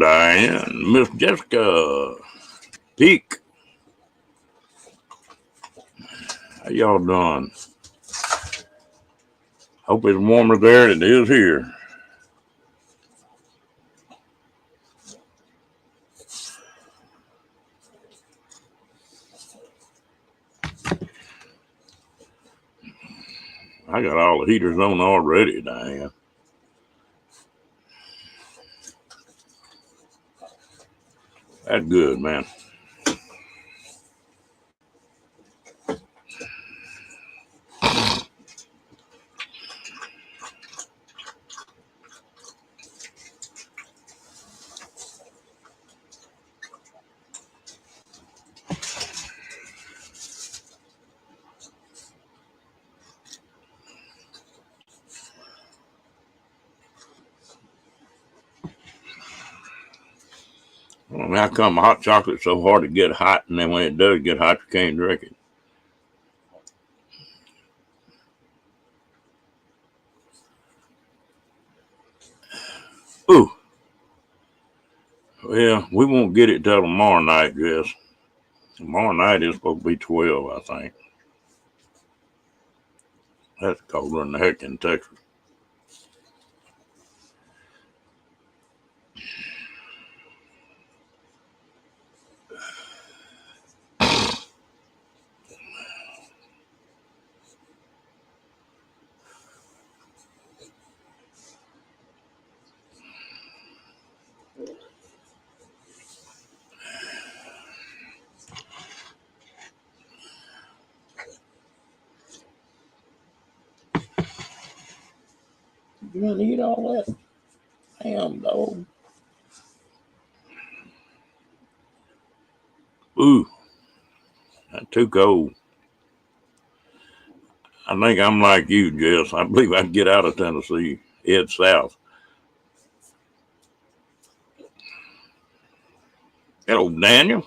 Diane, Miss Jessica, Peak. How y'all doing? Hope it's warmer there than it is here. I got all the heaters on already, Diane. That's good, man. Well, how come hot chocolate's so hard to get hot, and then when it does get hot, you can't drink it? Ooh, well, we won't get it till tomorrow night, Jess. Tomorrow night is supposed to be 12, I think. That's colder than the heck in Texas. You gonna eat all that? Damn, dog. Ooh, that's too cold. I think I'm like you, Jess. I believe I can get out of Tennessee, head south. Hello, Daniel.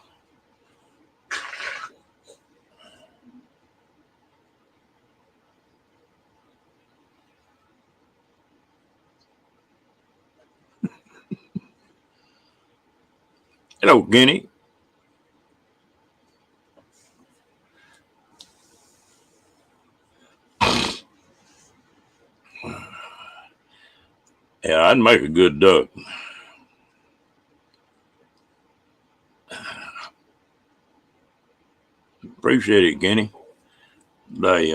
Hello, Guinea. Yeah, I'd make a good duck. Appreciate it, Guinea. They,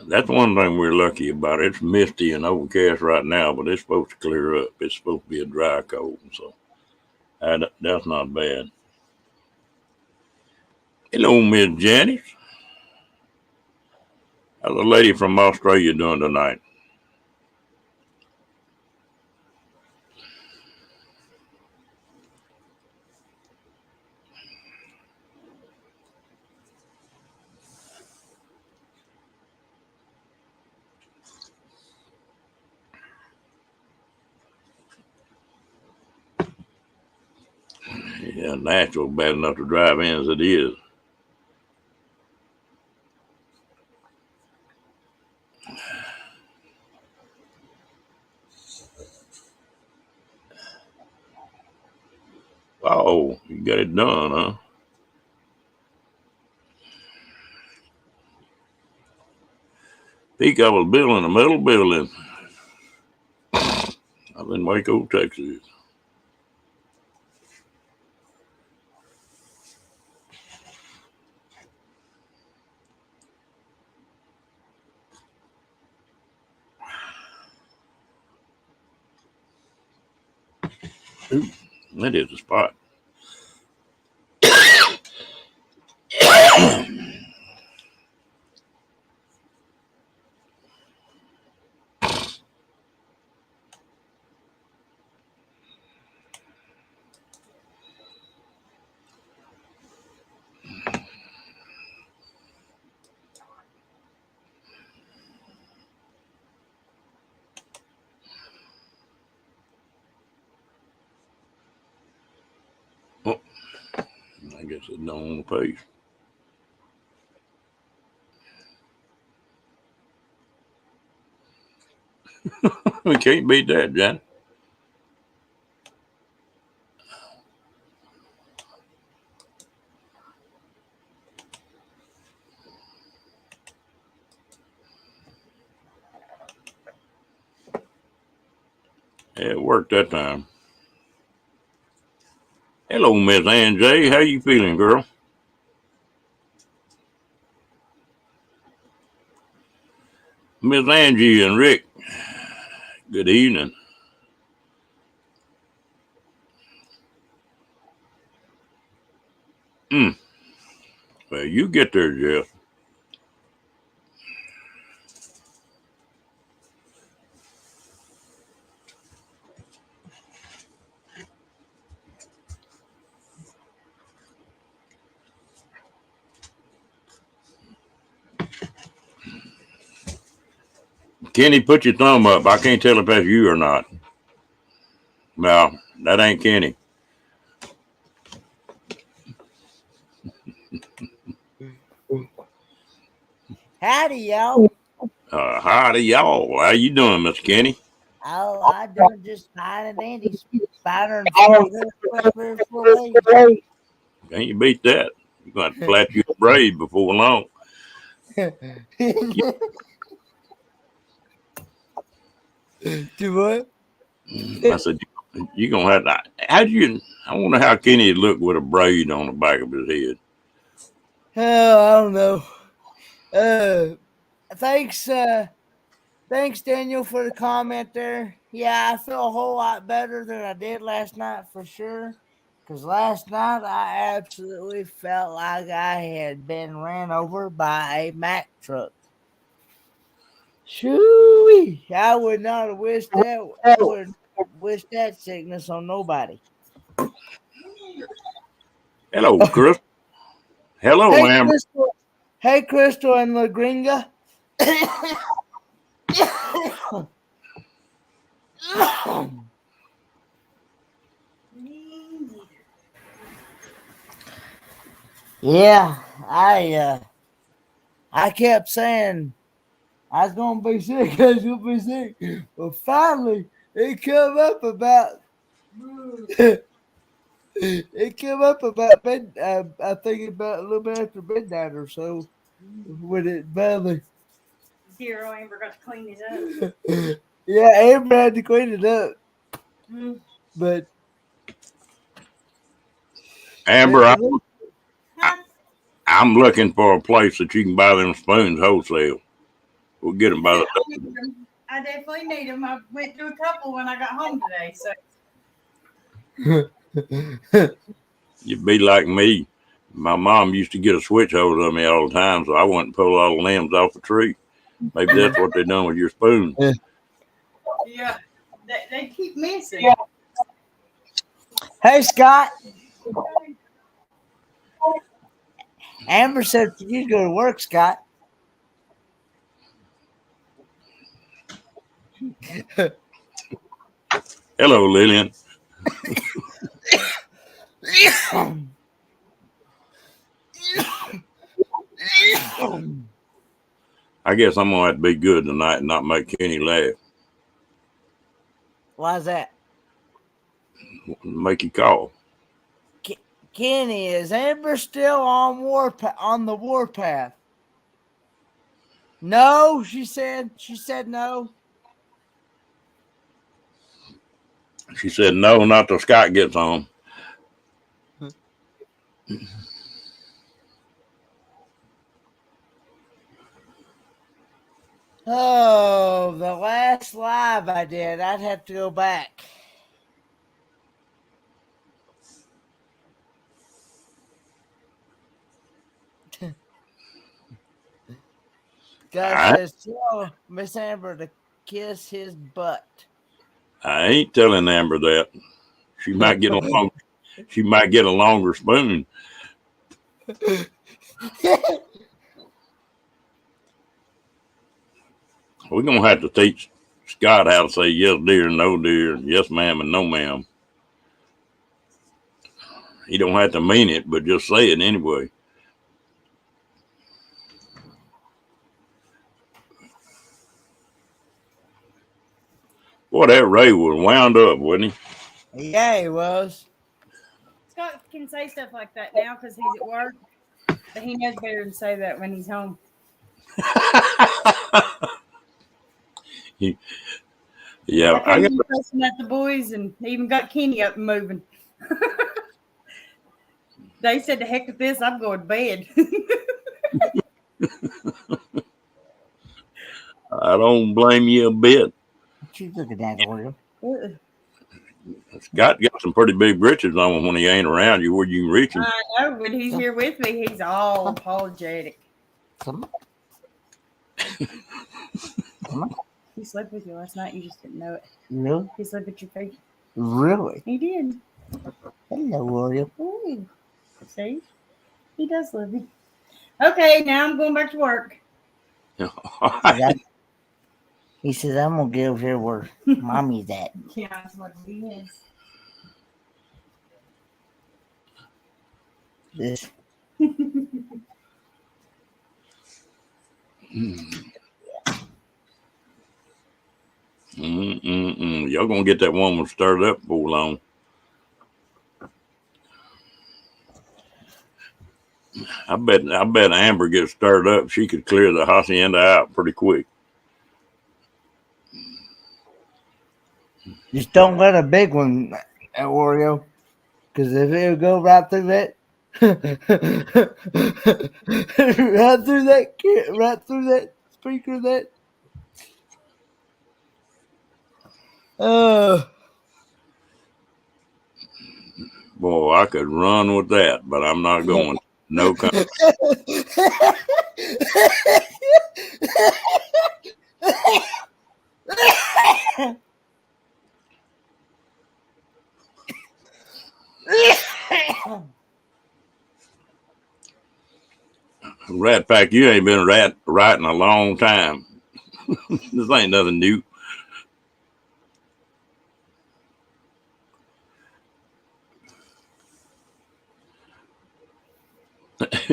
that's one thing we're lucky about. It's misty and overcast right now, but it's supposed to clear up. It's supposed to be a dry cold, so that's not bad. Hello, Miss Janice. How's the lady from Australia doing tonight? Yeah, Nashville bad enough to drive in as it is. Oh, you got it done, huh? Peak, I was building a metal building. I'm in Waco, Texas. Ooh, that is a spot. Oh, I guess it's not on the page. We can't beat that, Jan. It worked that time. Hello, Miss Angie. How you feeling, girl? Miss Angie and Rick, good evening. Well, you get there, Jeff. Kenny, put your thumb up. I can't tell if that's you or not. No, that ain't Kenny. Howdy, y'all. Howdy, y'all. How you doing, Miss Kenny? Oh, I'm doing just fine and dandy. Finer and full. Can't you beat that? You're going to have to flap you a braid before long. Do what? I said, you're going to have to. I wonder how Kenny would look with a braid on the back of his head. Oh, I don't know. Thanks, Daniel, for the comment there. Yeah, I feel a whole lot better than I did last night for sure. Because last night I absolutely felt like I had been ran over by a Mack truck. Shoo! I would not have wished that. I would wish that sickness on nobody. Hello, Chris. Hello, Hey, Amber. Crystal. Hey, Crystal and La Gringa. Yeah, I kept saying I was gonna be sick. I was gonna be sick. But finally, it came up about. It came up about I think about a little bit after midnight or so when it finally. Zero Amber got to clean it up. Yeah, Amber had to clean it up. But Amber, I'm looking for a place that you can buy them spoons wholesale. We'll get them by the. I definitely need them. I went through a couple when I got home today. So You'd be like me. My mom used to get a switch hold of me all the time, so I went and pull all the limbs off the tree. Maybe that's what they done with your spoon. yeah, they keep missing. Hey, Scott. Amber said you go to work, Scott. Hello, Lillian. I guess I'm gonna have to be good tonight and not make Kenny laugh. Why's that? Make you call. Kenny, is Amber still on the warpath? No, she said. She said no. She said no, not till Scott gets home. Oh, the last live I did, I'd have to go back. God says, tell Miss Amber to kiss his butt. I ain't telling Amber that. She might get a longer spoon. We're gonna have to teach Scott how to say yes, dear, no, dear, yes, ma'am, and no, ma'am. He don't have to mean it, but just say it anyway. Boy, that Ray was wound up, wasn't he? Yeah, he was. Scott can say stuff like that now because he's at work, but he knows better than say that when he's home. Yeah, I I come got. in fussing at the boys and even got Kenny up and moving. They said, "The heck with this, I'm going to bed." I don't blame you a bit. What you looking at, Oreo? Scott got some pretty big britches on him when he ain't around you, where you can reach him. I know when he's here with me, he's all apologetic. Come on. Come on. He slept with you last night. You just didn't know it. Really? He slept at your feet. Really? He did. Hello, Oreo. Ooh. See? He does love me. Okay, now I'm going back to work. He says, I'm going to get over here where mommy's at. Yeah, that's what he is. This. Y'all gonna get that woman stirred up before long. I bet Amber gets stirred up. She could clear the hacienda out pretty quick. Just don't let a big one, Oreo. Because if it'll go right through that, right through that speaker, Boy, I could run with that, but I'm not going. No kind. Rat Pack, you ain't been right in a long time. This ain't nothing new.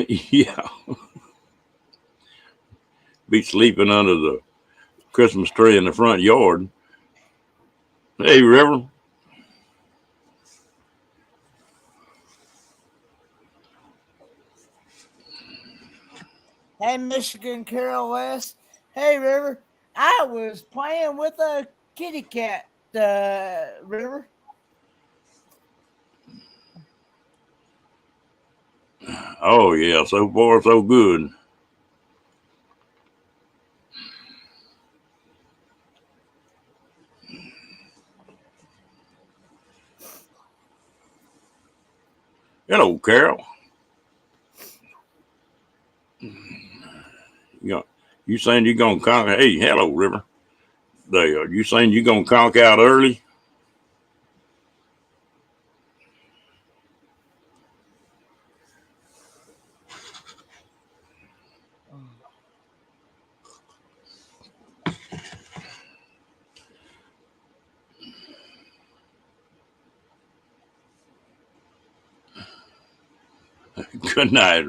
Yeah. Be sleeping under the Christmas tree in the front yard. Hey, River. Hey, Michigan Carol West. Hey, River. I was playing with a kitty cat, River. Oh, yeah. So far, so good. Hello, Carol. You saying you gonna conk? Hey, hello, River. There, you saying you gonna conk out early? Good night,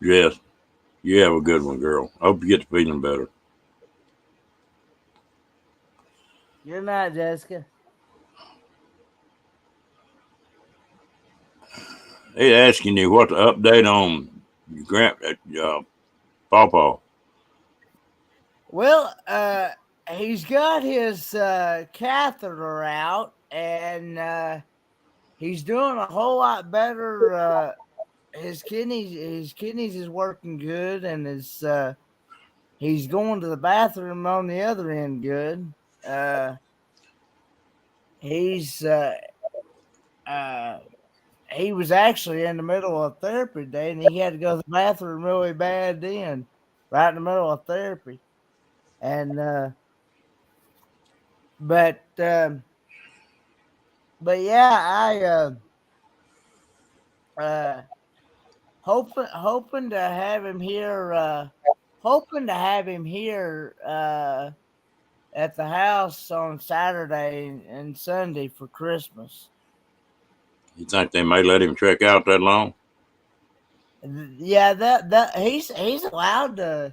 Jess. You have a good one, girl. I hope you get to feeling better. Good night, Jessica. They asking you what the update on Pawpaw. Well, he's got his catheter out, and he's doing a whole lot better. His kidneys is working good, and he's going to the bathroom on the other end good. He's he was actually in the middle of therapy today, and he had to go to the bathroom really bad then, right in the middle of therapy. And but yeah, I hoping to have him here. Hoping to have him here at the house on Saturday and Sunday for Christmas. You think they may let him check out that long? Yeah, that he's allowed to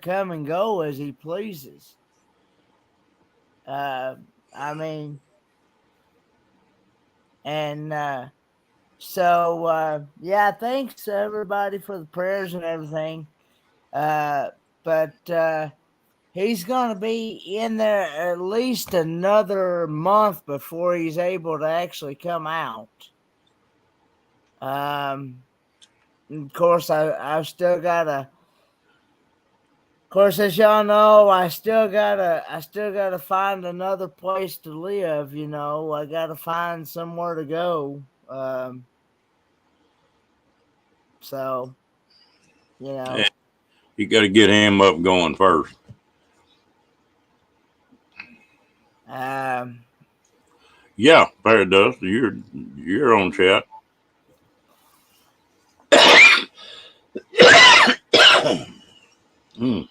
come and go as he pleases. I mean, and so yeah, thanks everybody for the prayers and everything. But he's going to be in there at least another month before he's able to actually come out. Of course, I've still got to. Of course, as y'all know, I still gotta find another place to live. You know, I gotta find somewhere to go. So, you know, Yeah, you got to get him up going first. Yeah, Paradust, you're on chat. Mm.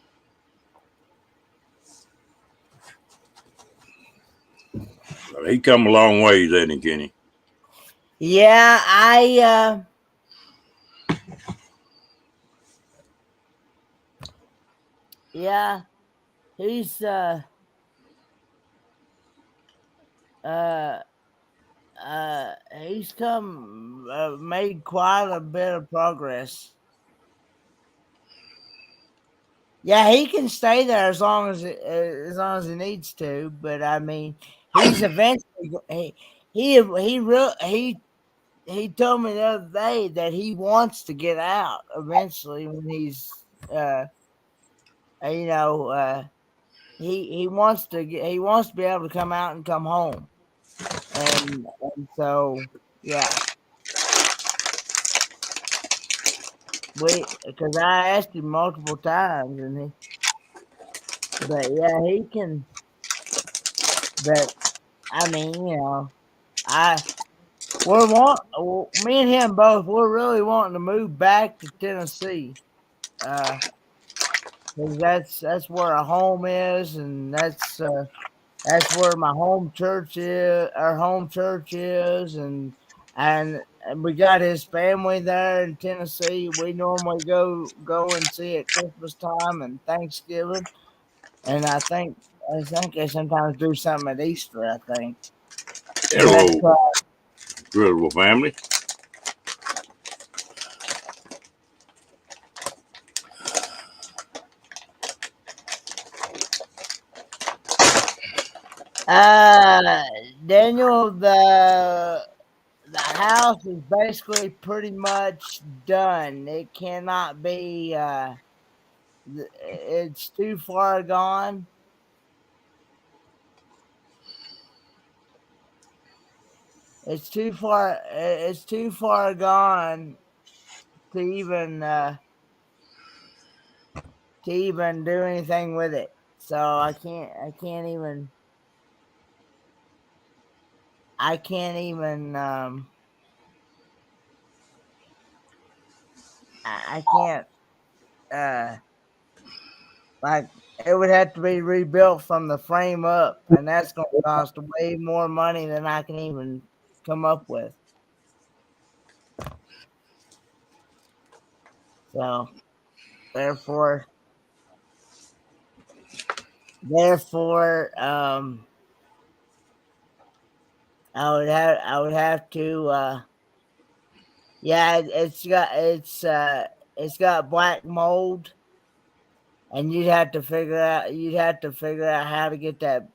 He come a long ways, hasn't he, Kenny? yeah, yeah, he's uh he's come made quite a bit of progress. Yeah, he can stay there as long as he needs to. But I mean, he's eventually he told me the other day that he wants to get out eventually when he's you know he wants to be able to come out and come home, and so yeah. Because I asked him multiple times, but yeah, he can. But I mean, you know, me and him both. We're really wanting to move back to Tennessee, because that's where our home is, and that's where my home church is. Our home church is, and we got his family there in Tennessee. We normally go and see at Christmas time and Thanksgiving, and I think they sometimes do something at Easter. I think. But Little family. Daniel, the house is basically pretty much done. It cannot be. It's too far gone. It's too far. It's too far gone to even do anything with it. So I can't. I can't even. I can't. Like, it would have to be rebuilt from the frame up, and that's going to cost way more money than I can even come up with. So, therefore, I would have to. Yeah, it's got black mold, and you'd have to figure out how to get that.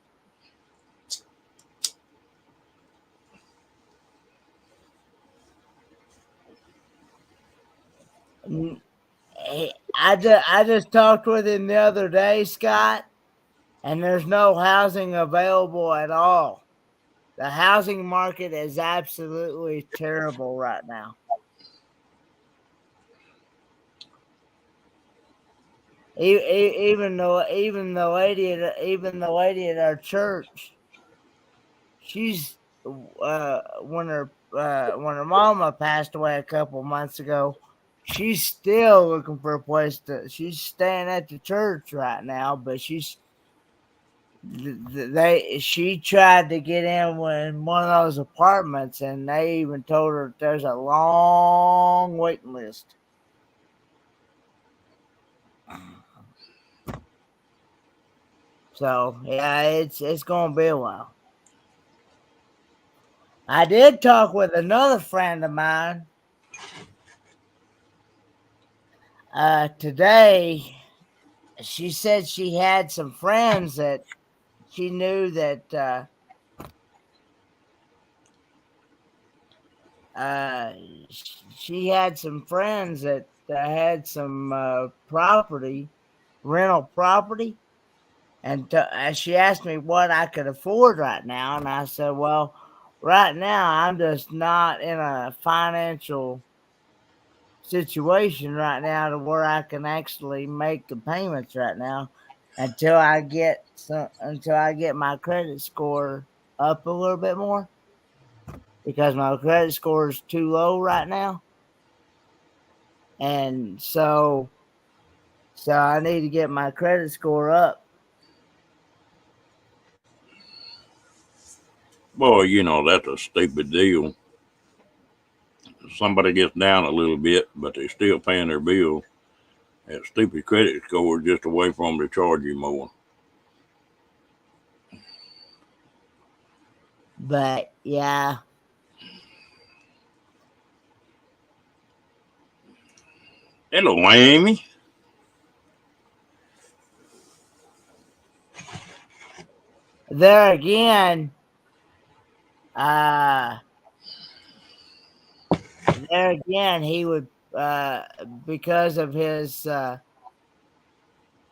I just talked with him the other day, Scott, and there's no housing available at all. The housing market is absolutely terrible right now. Even the lady at our church, she's when her mama passed away a couple months ago, she's still looking for a place to. She's staying at the church right now, but she tried to get in one of those apartments, and they even told her there's a long waiting list. So yeah, it's gonna be a while. I did talk with another friend of mine today. she said she had some friends that she knew that she had some friends that had some property, rental property. And she asked me what I could afford right now. And I said, well, right now, I'm just not in a financial situation right now to where I can actually make the payments right now until I get my credit score up a little bit more, because my credit score is too low right now. And so I need to get my credit score up. Boy, you know, that's a stupid deal. Somebody gets down a little bit, but they're still paying their bills. That stupid credit score is just a way for them to charge you more. But yeah. Hello, Amy. There again, he would, because of his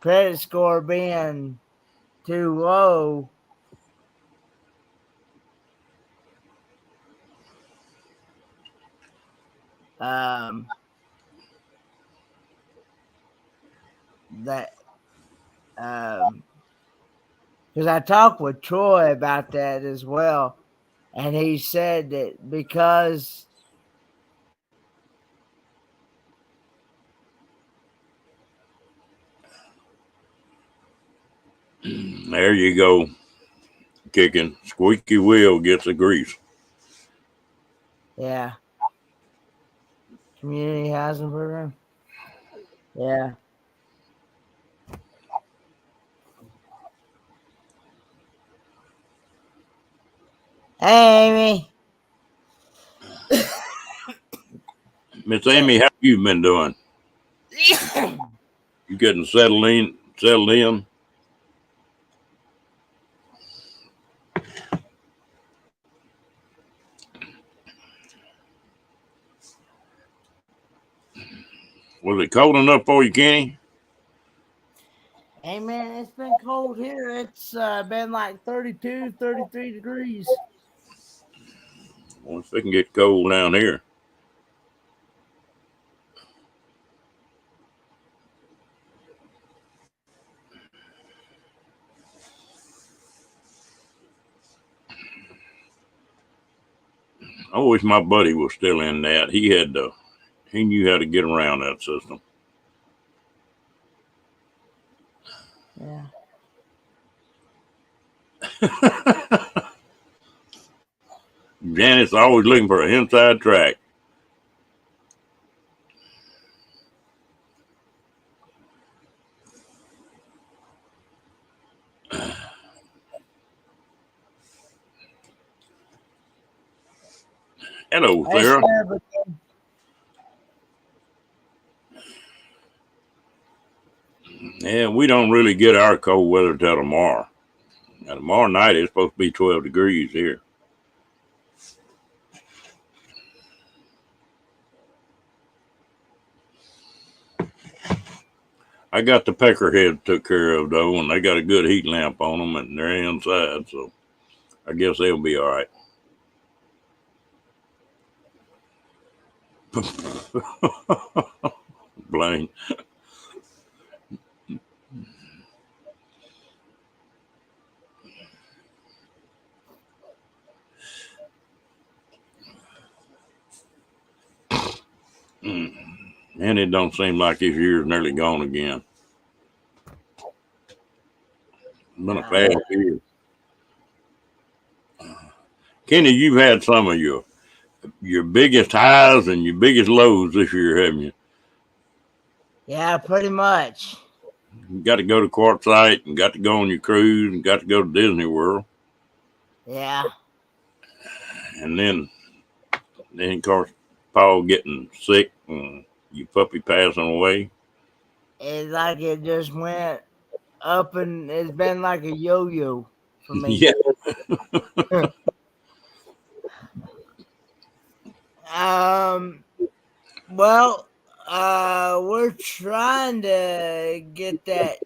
credit score being too low, that because I talked with Troy about that as well, and he said that because there you go. Kicking. Squeaky wheel gets the grease. yeah, community housing program, yeah. Hey, Amy. Miss Amy, how you been doing? You getting settled in? Settled in? Was it cold enough for you, Kenny? Hey man, it's been cold here. It's been like 32, 33 degrees. Well, if it can get cold down here. I wish my buddy was still in that. He knew how to get around that system. Yeah. Janet's always looking for an inside track. Hello, Hey, Sarah. Yeah, we don't really get our cold weather till tomorrow. Now, tomorrow night it's supposed to be 12 degrees here. I got the peckerheads took care of though, and they got a good heat lamp on them, and they're inside, so I guess they'll be all right. Blaine. And it don't seem like this year's nearly gone again. It's been a fast year. Kenny, you've had some of your biggest highs and your biggest lows this year, haven't you? Yeah, pretty much. You got to go to Quartzsite and got to go on your cruise and got to go to Disney World. Yeah. And then of course, Paul getting sick and your puppy passing away. it's like it just went up, and it's been like a yo-yo for me. Yeah. Well, we're trying to get that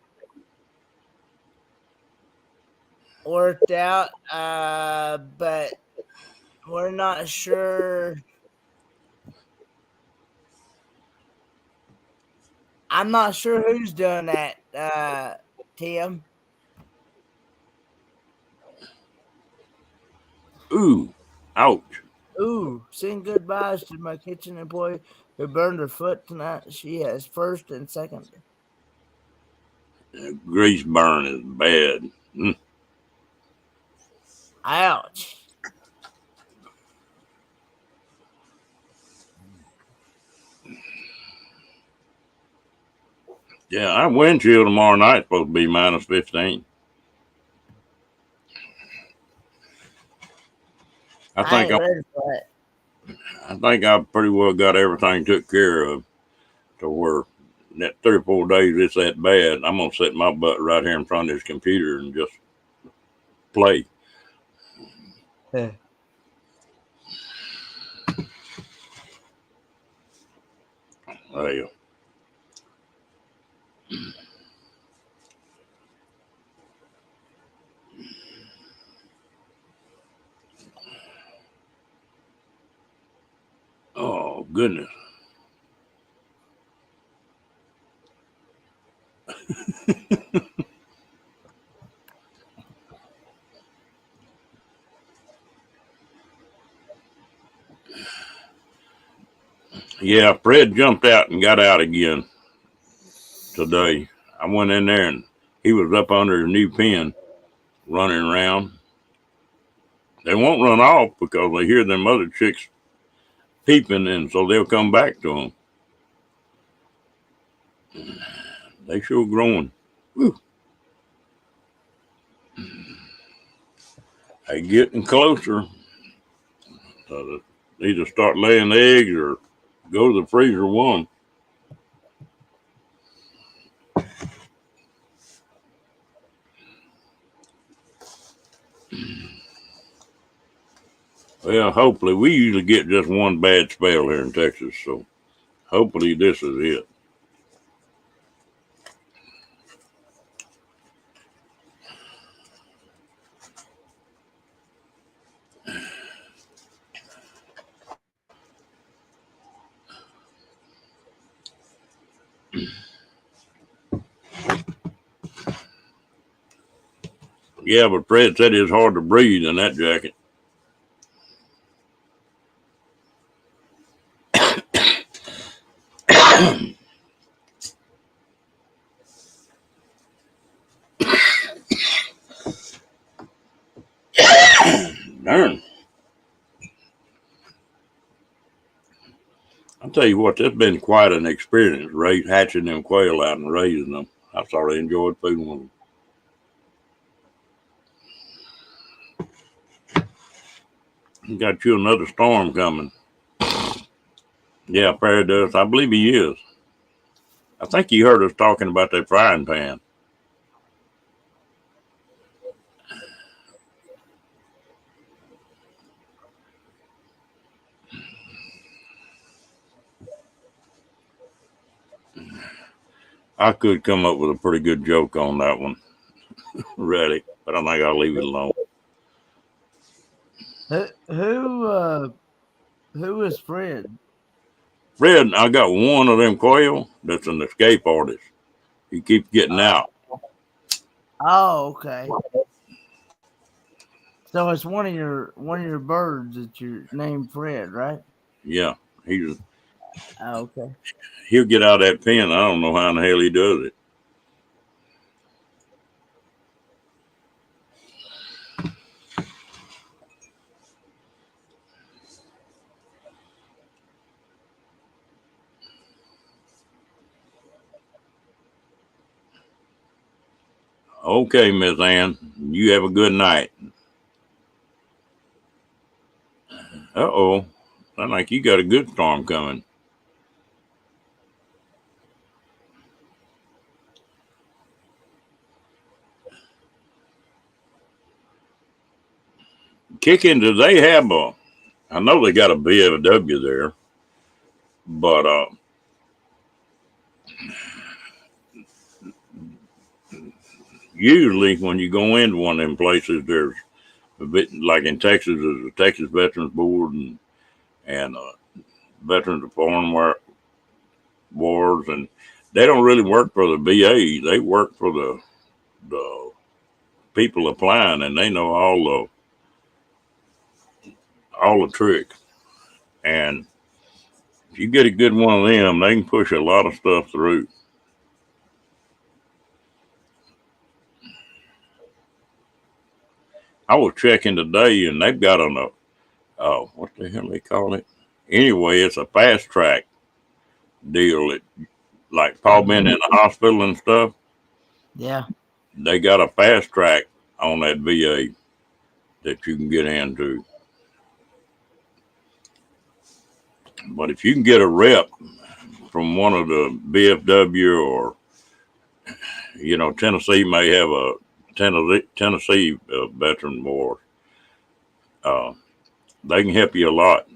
worked out, but we're not sure. I'm not sure who's doing that, Tim. Ooh, ouch. Ooh, sing goodbyes to my kitchen employee who burned her foot tonight. She has first and second. Grease burn is bad. Mm. Ouch. Yeah, our wind chill tomorrow night supposed to be minus 15. I I think ain't ready for it. I think I pretty well got everything took care of to where that 3 or 4 days it's that bad. I'm gonna set my butt right here in front of this computer and just play. Well, oh goodness. Yeah, Fred jumped out and got out again today. I went in there and he was up under his new pen running around. They won't run off because they hear them other chicks peeping, and so they'll come back to them. They sure growing. Whew. They getting closer. So they either start laying eggs or go to the freezer one. Well, hopefully we usually get just one bad spell here in Texas, so hopefully this is it. Yeah, but Fred said it's hard to breathe in that jacket. Darn. I'll tell you what, that's been quite an experience, hatching them quail out and raising them. I thoroughly enjoyed feeding them. You got you another storm coming. Yeah, Perry does. I believe he is. I think he heard us talking about that frying pan. I could come up with a pretty good joke on that one. Ready, but I think I'll leave it alone. Who is Fred? Fred, I got one of them quail that's an escape artist. He keeps getting out. Oh, okay. So it's one of your birds that you named Fred, right? Yeah, Oh, okay. he'll get out of that pen. I don't know how in the hell he does it. Okay, Miss Ann, you have a good night. Uh-oh, sound like you got a good storm coming. Kicking, do they have a? I know they got a VFW there, but usually when you go into one of them places, there's a bit like in Texas, there's a Texas Veterans Board and Veterans of Foreign Wars, and they don't really work for the VA. They work for the people applying, and they know all the tricks. And if you get a good one of them, they can push a lot of stuff through. I was checking today, and they've got on what the hell they call it? Anyway, it's a fast track deal. It like Paul been in the hospital and stuff. Yeah. They got a fast track on that VA that you can get into. But if you can get a rep from one of the VFW or, Tennessee may have a Tennessee veteran war. They can help you a lot.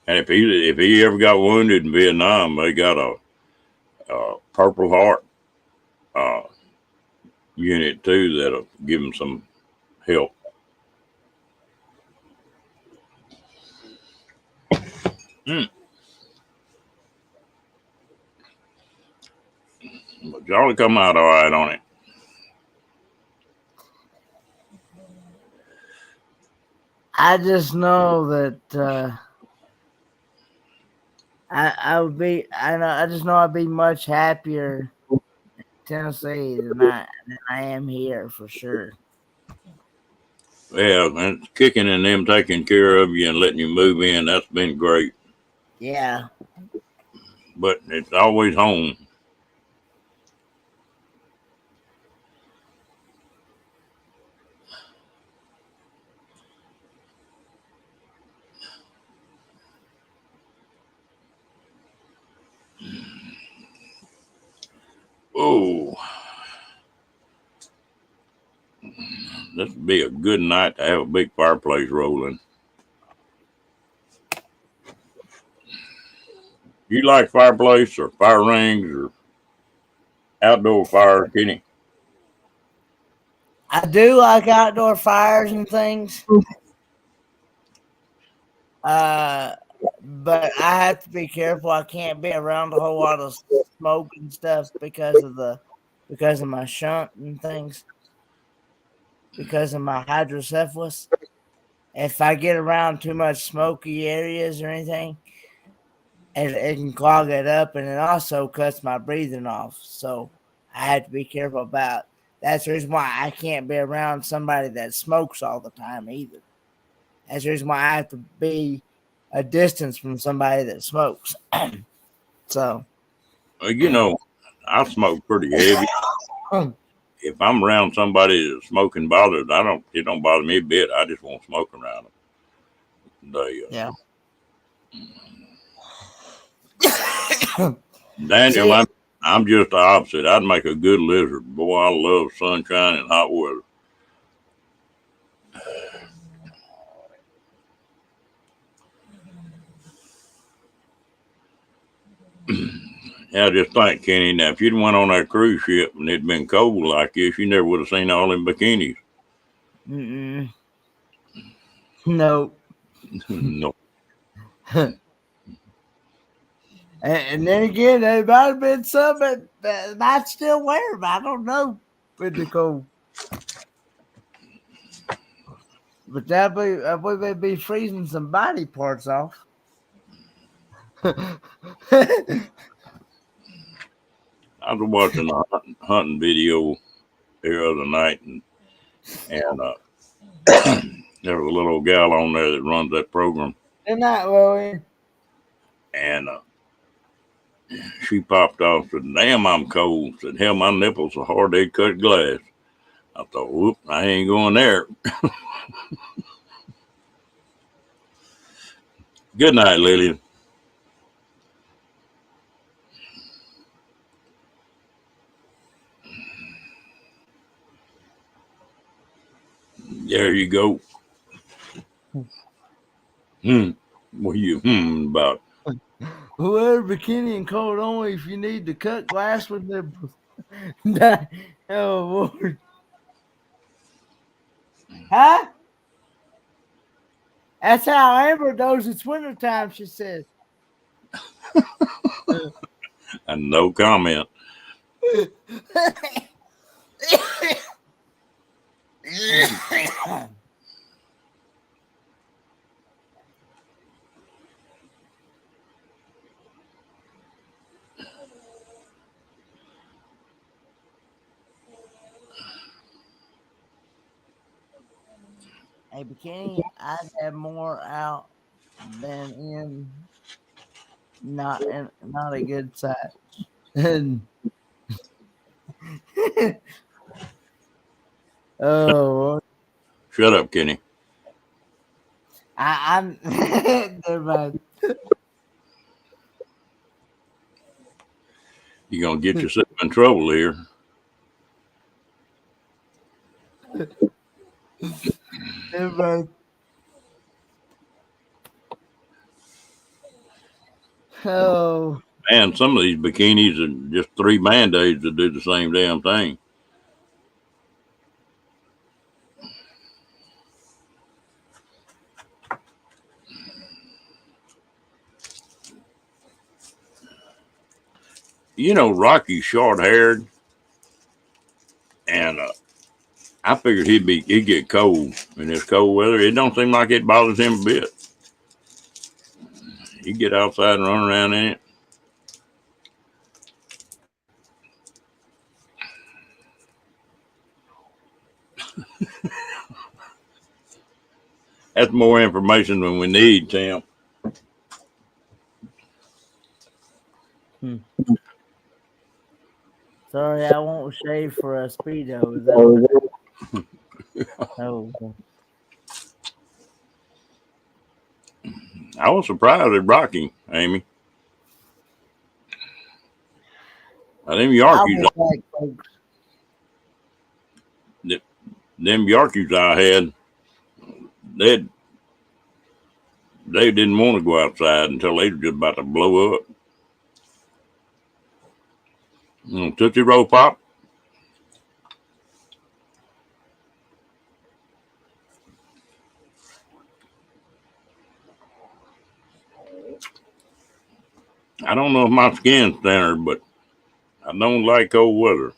And if he ever got wounded in Vietnam, they got a Purple Heart unit too that'll give him some help. But y'all come out all right on it. I just know that I just know I'd be much happier in Tennessee than I am here for sure. Yeah, and kicking and them taking care of you and letting you move in, that's been great. Yeah. But it's always home. Oh, this would be a good night to have a big fireplace rolling. You like fireplace or fire rings or outdoor fire, Kenny? I do like outdoor fires and things. But I have to be careful. I can't be around a whole lot of smoke and stuff because of my shunt and things. Because of my hydrocephalus. If I get around too much smoky areas or anything, it can clog it up, and it also cuts my breathing off. So I have to be careful about. That's the reason why I can't be around somebody that smokes all the time either. That's the reason why I have to be a distance from somebody that smokes. So, I smoke pretty heavy. If I'm around somebody that's smoking bothers, it don't bother me a bit. I just won't smoke around them. Yeah. Daniel, I'm just the opposite. I'd make a good lizard. Boy, I love sunshine and hot weather. Yeah, just think, Kenny, now if you'd went on that cruise ship and it'd been cold like this, you never would have seen all them bikinis. No. No. And then again, there might have been some that might still wear them. I don't know. Pretty cool. But I believe they'd be freezing some body parts off. I was watching a hunting video the other night, and there was a little gal on there that runs that program. They're not, Lily. And she popped off, said, "Damn, I'm cold." Said, "Hell, my nipples are hard, they cut glass." I thought, whoop, I ain't going there. Good night, Lillian. There you go. What are you about? Wear bikini and coat only if you need to cut glass with nipples. Oh Lord. Huh? That's how Amber knows it's wintertime, she says. And no comment. A bikini, I'd have more out than in, not a good size. And oh, Shut up, Kenny. I'm never mind. You're gonna get yourself in trouble here. Never mind. Oh, Man, some of these bikinis are just 3 band-aids that do the same damn thing. You know, Rocky's short-haired, and I figured he'd get cold in this cold weather. It don't seem like it bothers him a bit. He get outside and run around in it. That's more information than we need, Tim. sorry, I won't shave for a speedo. Is that oh, I was surprised at Rocky, Amy. Now, them I'll Yorkies, be back, folks. them Yorkies I had, they didn't want to go outside until they were just about to blow up. Tootsie Roll Pop. I don't know if my skin's thinner, but I don't like cold weather.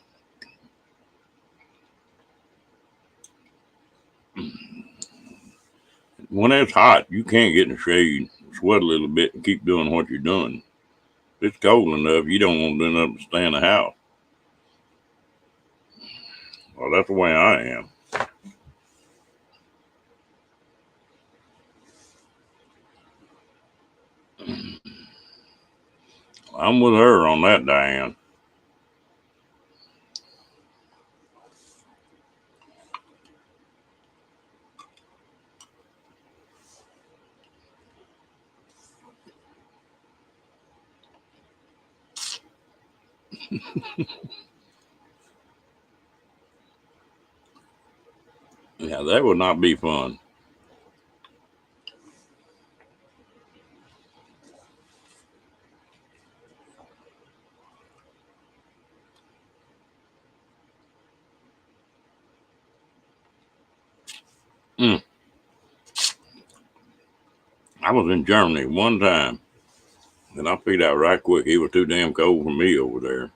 When it's hot, you can't get in the shade, sweat a little bit, and keep doing what you're doing. If it's cold enough, you don't want to do nothing to stay in the house. Well, that's the way I am. I'm with her on that, Diane. Yeah, that would not be fun. Mm. I was in Germany one time, and I figured out right quick he was too damn cold for me over there.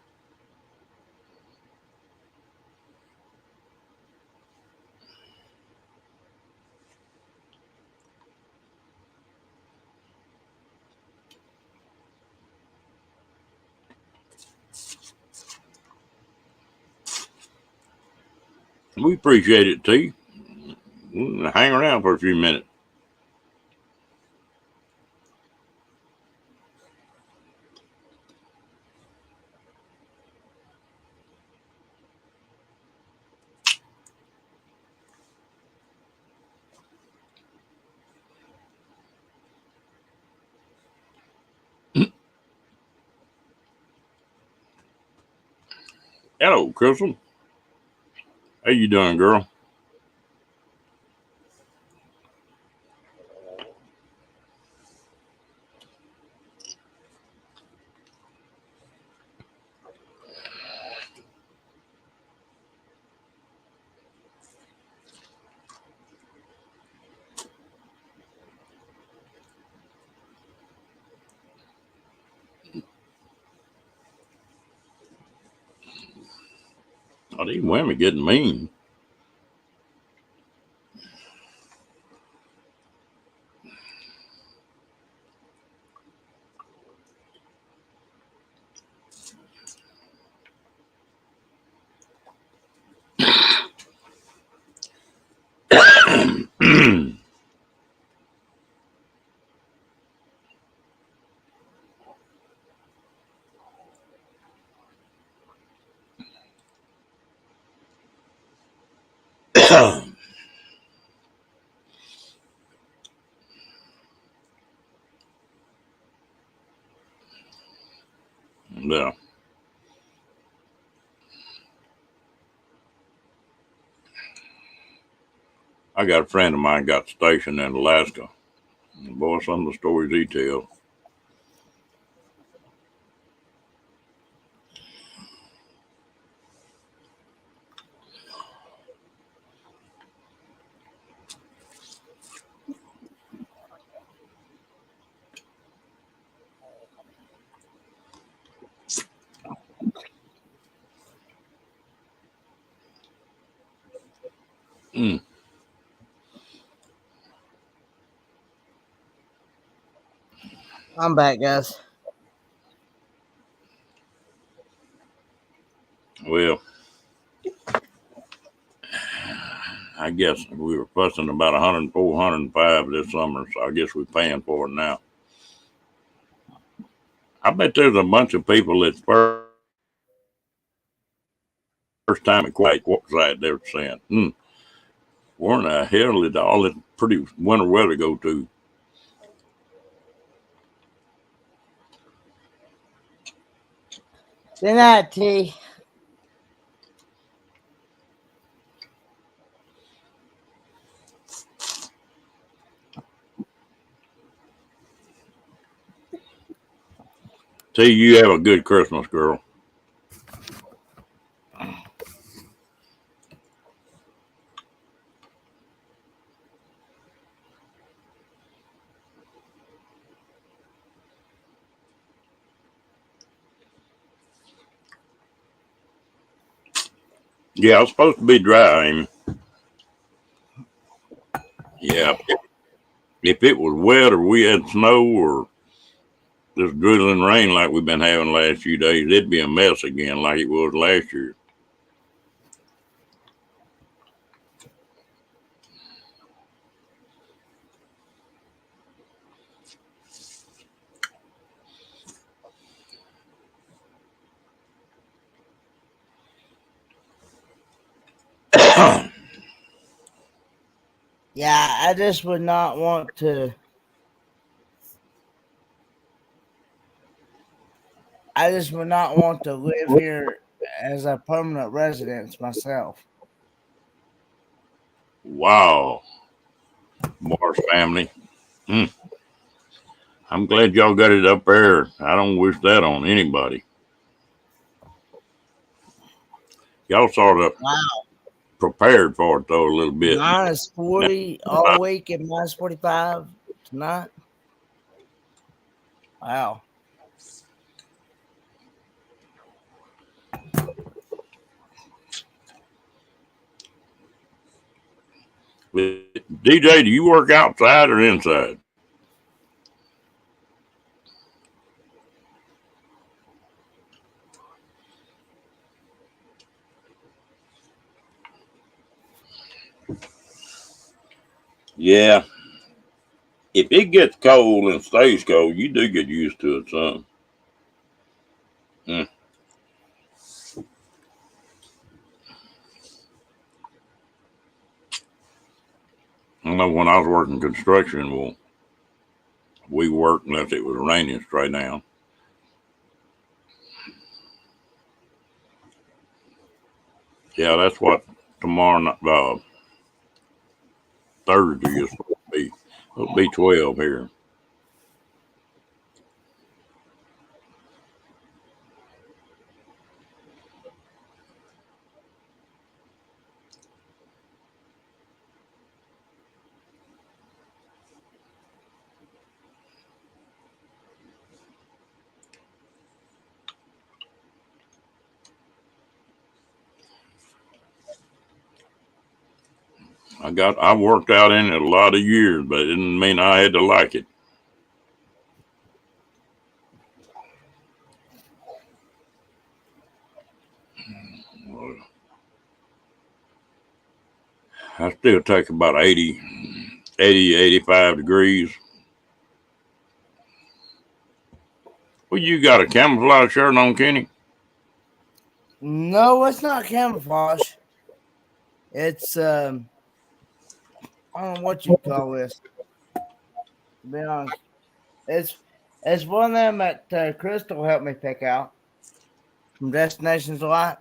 We appreciate it, T. Hang around for a few minutes. Hello, Crystal. How you doing, girl? Oh, these women getting mean. Yeah. I got a friend of mine got stationed in Alaska. And boy, some of the stories he tells. Mm. I'm back, guys. Well, I guess we were fussing about 104, 105 this summer, so I guess we're paying for it now. I bet there's a bunch of people that's first time in quite what was that they were saying, where in the hell did all this pretty winter weather go to? Good night, T. T, you have a good Christmas, girl. Yeah, it's supposed to be dry, Amy. Yeah, if it was wet or we had snow or just drizzling rain like we've been having the last few days, it'd be a mess again like it was last year. Yeah, I just would not want to. I just would not want to live here as a permanent resident myself. Wow, Mars family. Hmm. I'm glad y'all got it up there. I don't wish that on anybody. Y'all sort of Wow. prepared for it though a little bit. Minus 40 all week and minus 45 tonight. Wow. DJ, do you work outside or inside? Yeah. If it gets cold and stays cold, you do get used to it, son. Mm. I know when I was working construction, well, we worked unless it was raining straight down. Yeah, that's what tomorrow, Thursday is supposed to be. It'll be 12 here. I worked out in it a lot of years, but it didn't mean I had to like it. I still take about 85 degrees. Well, you got a camouflage shirt on, Kenny? No, it's not camouflage. It's I don't know what you call this. To be honest, it's one of them that Crystal helped me pick out from Destinations Delight.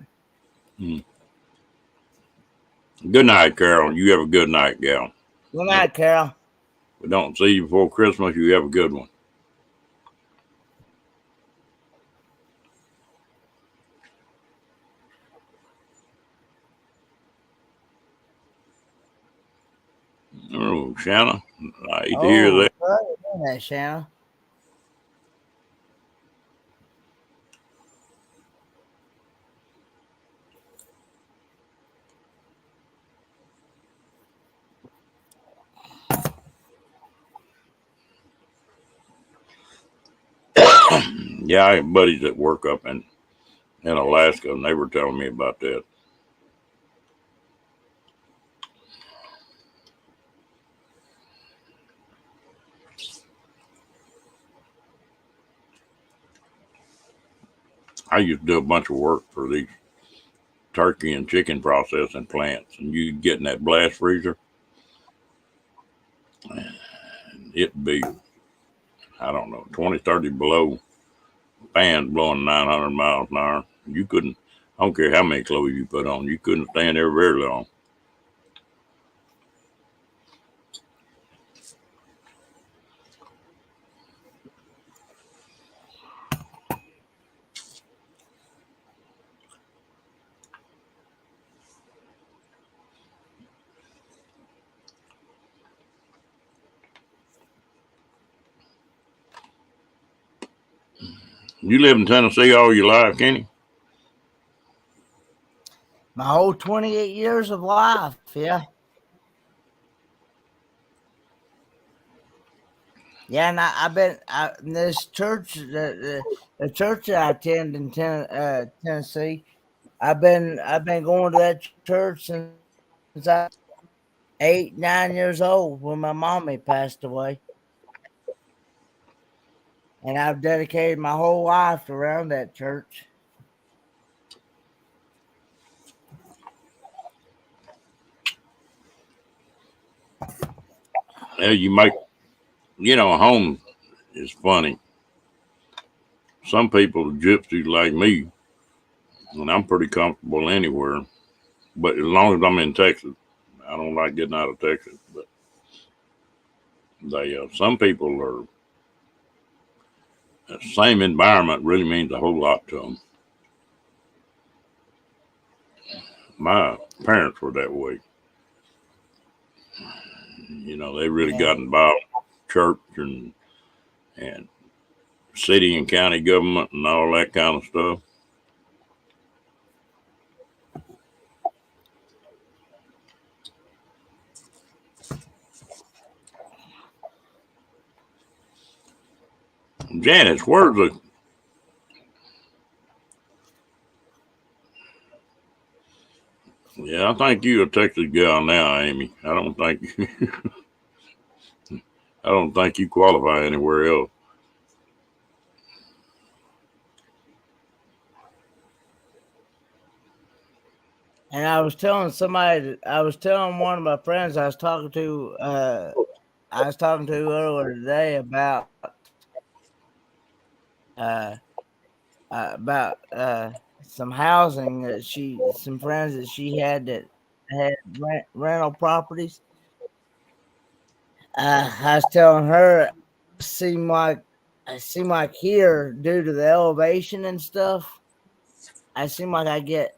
Good night, Carol. You have a good night, gal. Good night, Carol. We don't see you before Christmas. You have a good one. Oh, Shanna, I hate to hear that. That, Shanna. Yeah, I have buddies that work up in Alaska, and they were telling me about that. I used to do a bunch of work for these turkey and chicken processing plants, and you'd get in that blast freezer, and it'd be, I don't know, 20, 30 below, fans blowing 900 miles an hour. You couldn't, I don't care how many clothes you put on, you couldn't stand there very long. You live in Tennessee all your life, Kenny? My whole 28 years of life, yeah. Yeah, and I've been this church, the church that I attend in Tennessee. I've been going to that church since I was 8, 9 years old when my mommy passed away, and I've dedicated my whole life around that church. Yeah, you make, a home is funny. Some people are gypsies like me, and I'm pretty comfortable anywhere. But as long as I'm in Texas, I don't like getting out of Texas. But some people are, the same environment really means a whole lot to them. My parents were that way. They really got involved in church and city and county government and all that kind of stuff. Janice, where's the... Yeah, I think you're a Texas gal now, Amy. I don't think you qualify anywhere else. And I was telling one of my friends I was talking to earlier today about some housing that some friends that she had that had rental properties. I was telling her it seemed like here, due to the elevation and stuff, I seem like I get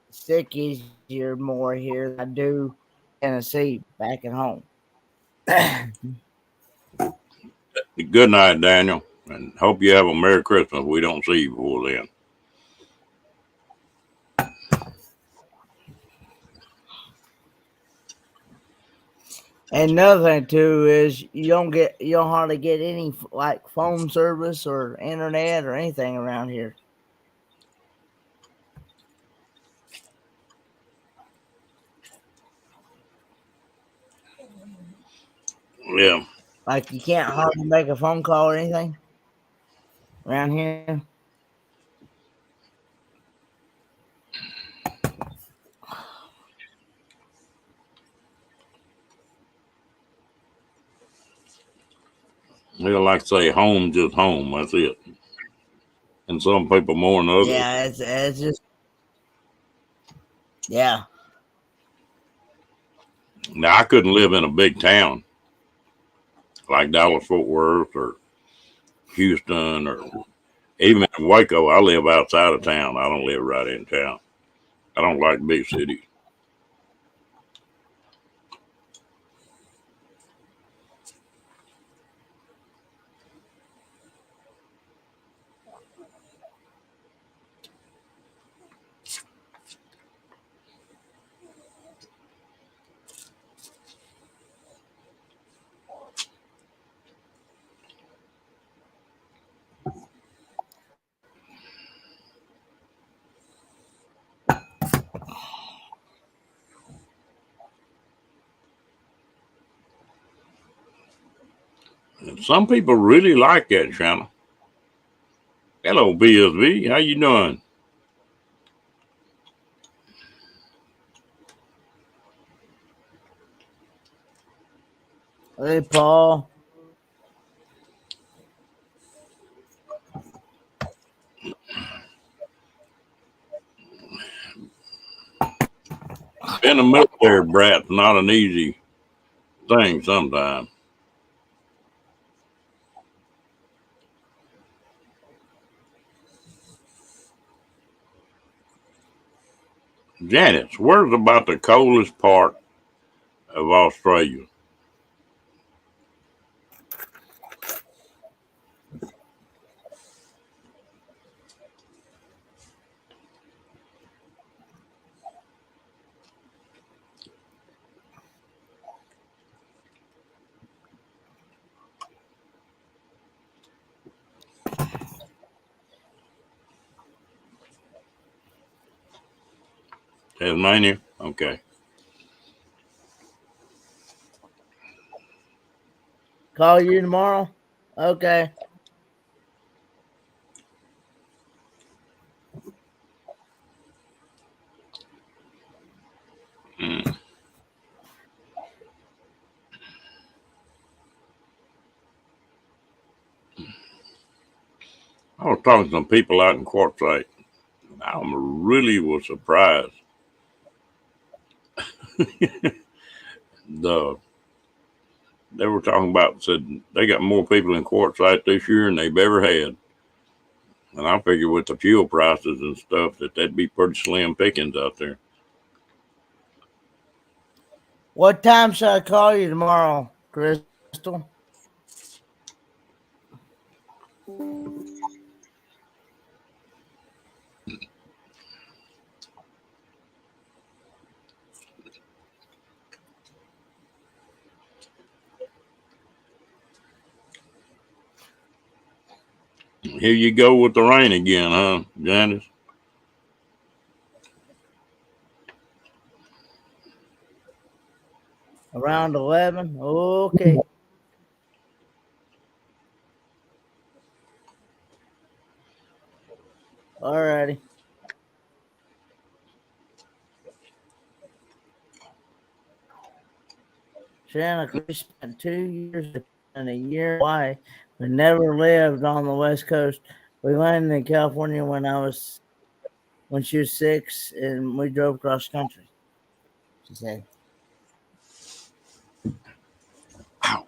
sick easier more here than I do in Tennessee back at home. Good night, Daniel, and hope you have a Merry Christmas. We don't see you before then. And another thing too is you don't hardly get any like phone service or internet or anything around here. Yeah. Like you can't hardly make a phone call or anything around here. They like to say home, just home. That's it. And some people more than others. Yeah, it's just yeah. Now, I couldn't live in a big town like Dallas, Fort Worth, or Houston, or even in Waco. I live outside of town. I don't live right in town. I don't like big cities. And some people really like that channel. Hello, BSV. How you doing? Hey Paul. Being a military brat's not an easy thing sometimes. Janice, where's about the coldest part of Australia? Tasmania? Okay. Call you tomorrow? Okay. Mm. I was talking to some people out in Quartzsite. I really was surprised. the They were talking about, said they got more people in Quartzsite this year than they've ever had. And I figure with the fuel prices and stuff that that'd be pretty slim pickings out there. What time should I call you tomorrow, Crystal? Here you go with the rain again, huh, Janice? Around 11? Okay. Alrighty. Shanna, we spent 2 years and a year away. We never lived on the West Coast. We landed in California when she was 6, and we drove across country. She said. Ow.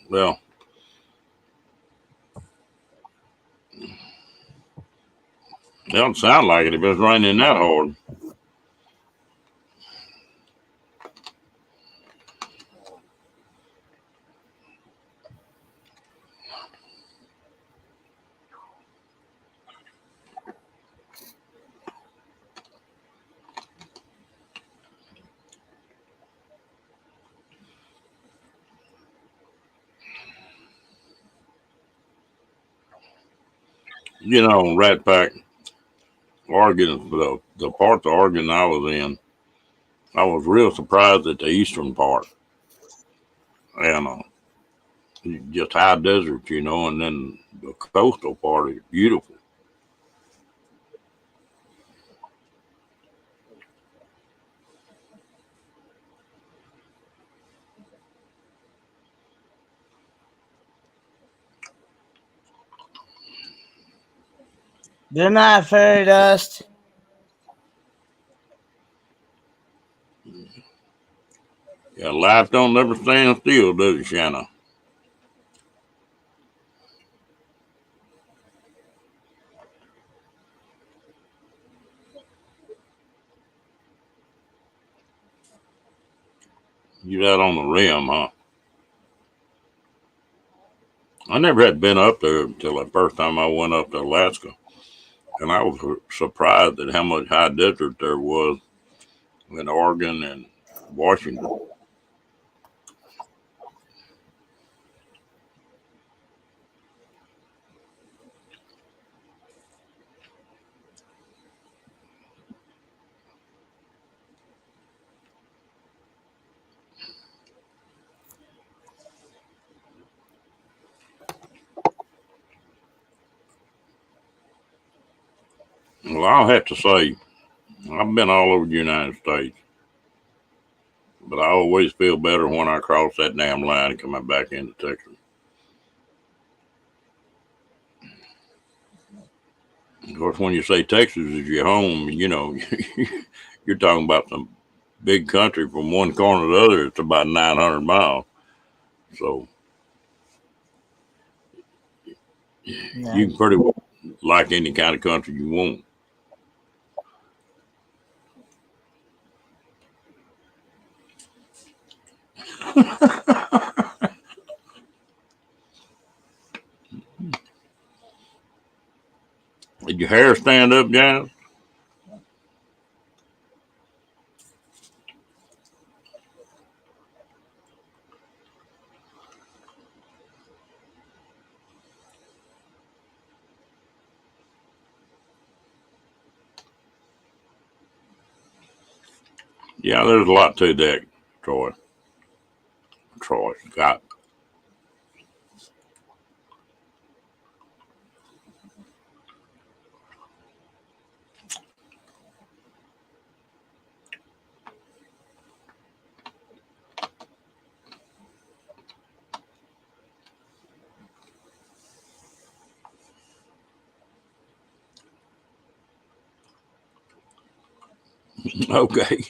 Well, It don't sound like it if it's raining that hard. You know, Rat Pack, Oregon, the part of Oregon I was in, I was real surprised at the eastern part. And just high desert, you know, and then the coastal part is beautiful. Good night, fairy dust. Yeah, life don't never stand still, does it, Shanna? You out on the rim, huh? I never had been up there until the first time I went up to Alaska, and I was surprised at how much high desert there was in Oregon and Washington. Well, I'll have to say, I've been all over the United States, but I always feel better when I cross that damn line and coming back into Texas. Of course, when you say Texas is your home, you know, you're talking about some big country from one corner to the other. It's about 900 miles. So you can pretty well like any kind of country you want. Did your hair stand up, Janice? Yeah, there's a lot to that, Troy. Troy, Scott. Okay.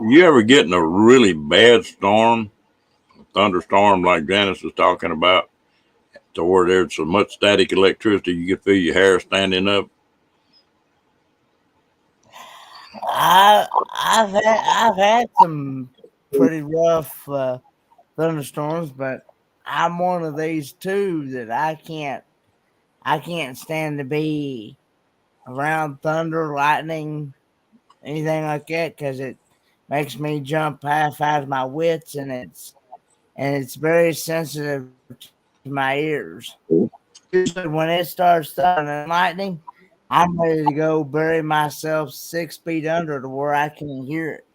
You ever get in a really bad storm, thunderstorm like Janice was talking about, to where there's so much static electricity you can feel your hair standing up? I've had some pretty rough thunderstorms, but I'm one of these too that I can't stand to be around thunder, lightning, anything like that because it makes me jump half out of my wits, and it's very sensitive to my ears. Usually, when it starts thundering and lightning, I'm ready to go bury myself 6 feet under to where I can hear it.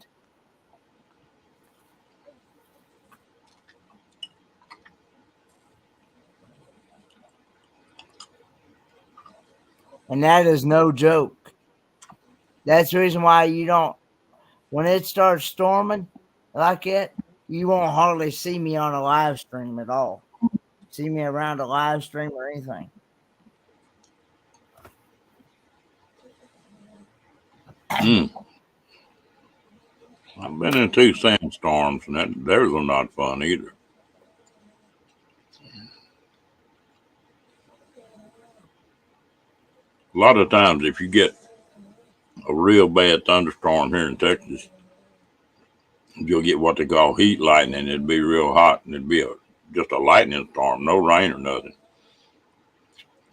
And that is no joke. That's the reason why you don't when it starts storming like it, you won't hardly see me on a live stream at all. See me around a live stream or anything. Mm. I've been in 2 sandstorms, and theirs are not fun either. A lot of times, if you get a real bad thunderstorm here in Texas, you'll get what they call heat lightning. It'd be real hot, and it'd be just a lightning storm, no rain or nothing.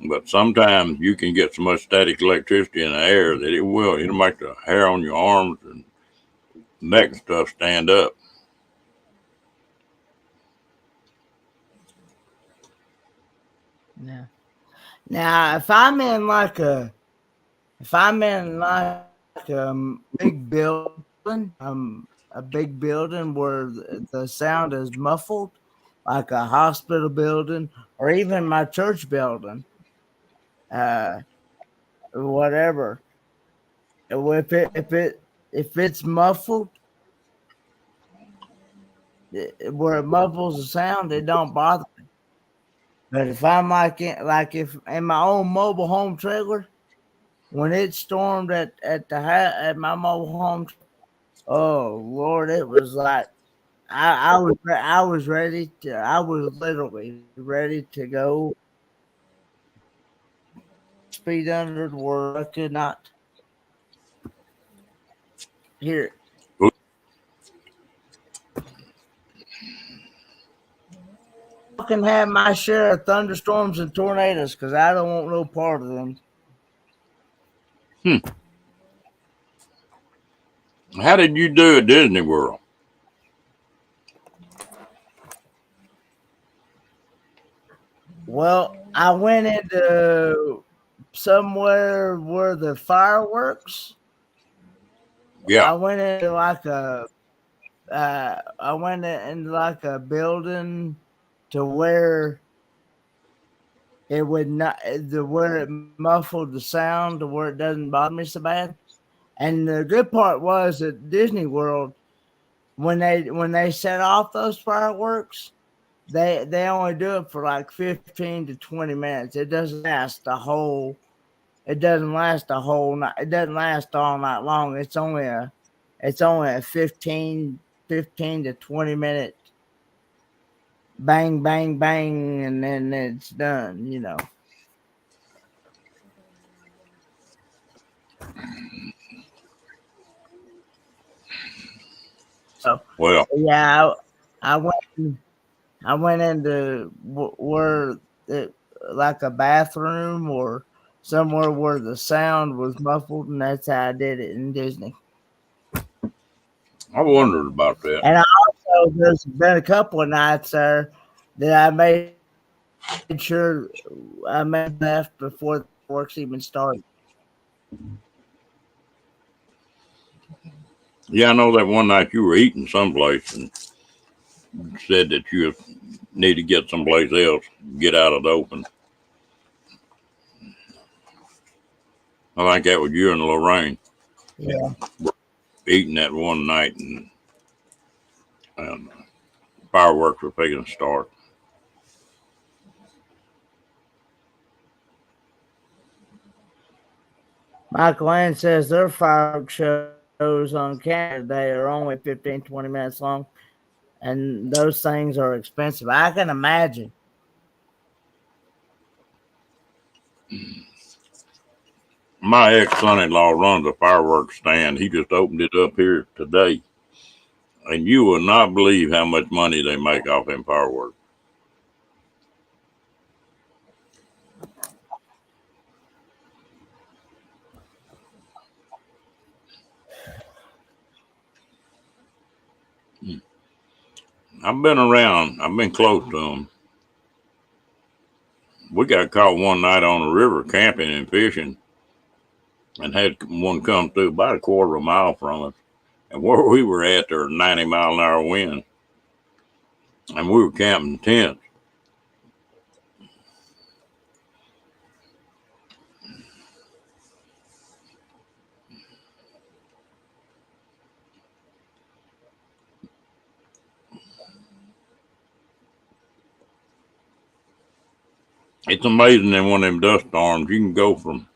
But sometimes you can get so much static electricity in the air that it'll make the hair on your arms and neck and stuff stand up. Yeah. Now, if I'm in like a big building, a big building where the sound is muffled, like a hospital building or even my church building, whatever. If it's muffled, where it muffles the sound, it don't bother me. But if I'm if in my own mobile home trailer, when it stormed at my mobile home, oh Lord, it was like I was ready to I was literally ready to go speed under the word. I could not hear it. I can have my share of thunderstorms and tornadoes because I don't want no part of them. How did you do at Disney World? Well, I went into somewhere where the fireworks. Yeah. I went into like I went into like a building to where it would not where it muffled the sound to where it doesn't bother me so bad. And the good part was at Disney World when they set off those fireworks, they only do it for like 15 to 20 minutes. It doesn't last the whole night. It doesn't last all night long. It's only a 15 to 20 minute bang, bang, bang, and then it's done, you know. So, Well, yeah, I went into where it, like a bathroom or somewhere where the sound was muffled, and that's how I did it in Disney. I wondered about that. And there's been a couple of nights there that I made sure I made left before the works even started. Yeah, I know that one night you were eating someplace and said that you need to get someplace else, get out of the open. I think that was you and Lorraine. Yeah. Eating that one night, and fireworks were taking a start. Michael Ann says their fireworks shows on Canada Day are only 15, 20 minutes long, and those things are expensive. I can imagine. My ex-son-in-law runs a fireworks stand. He just opened it up here today. And you will not believe how much money they make off them fireworks. I've been around. I've been close to them. We got caught one night on the river camping and fishing and had one come through about a quarter of a mile from us. And where we were at, there were 90-mile-an-hour winds. And we were camping tents. It's amazing in one of them dust storms. You can go from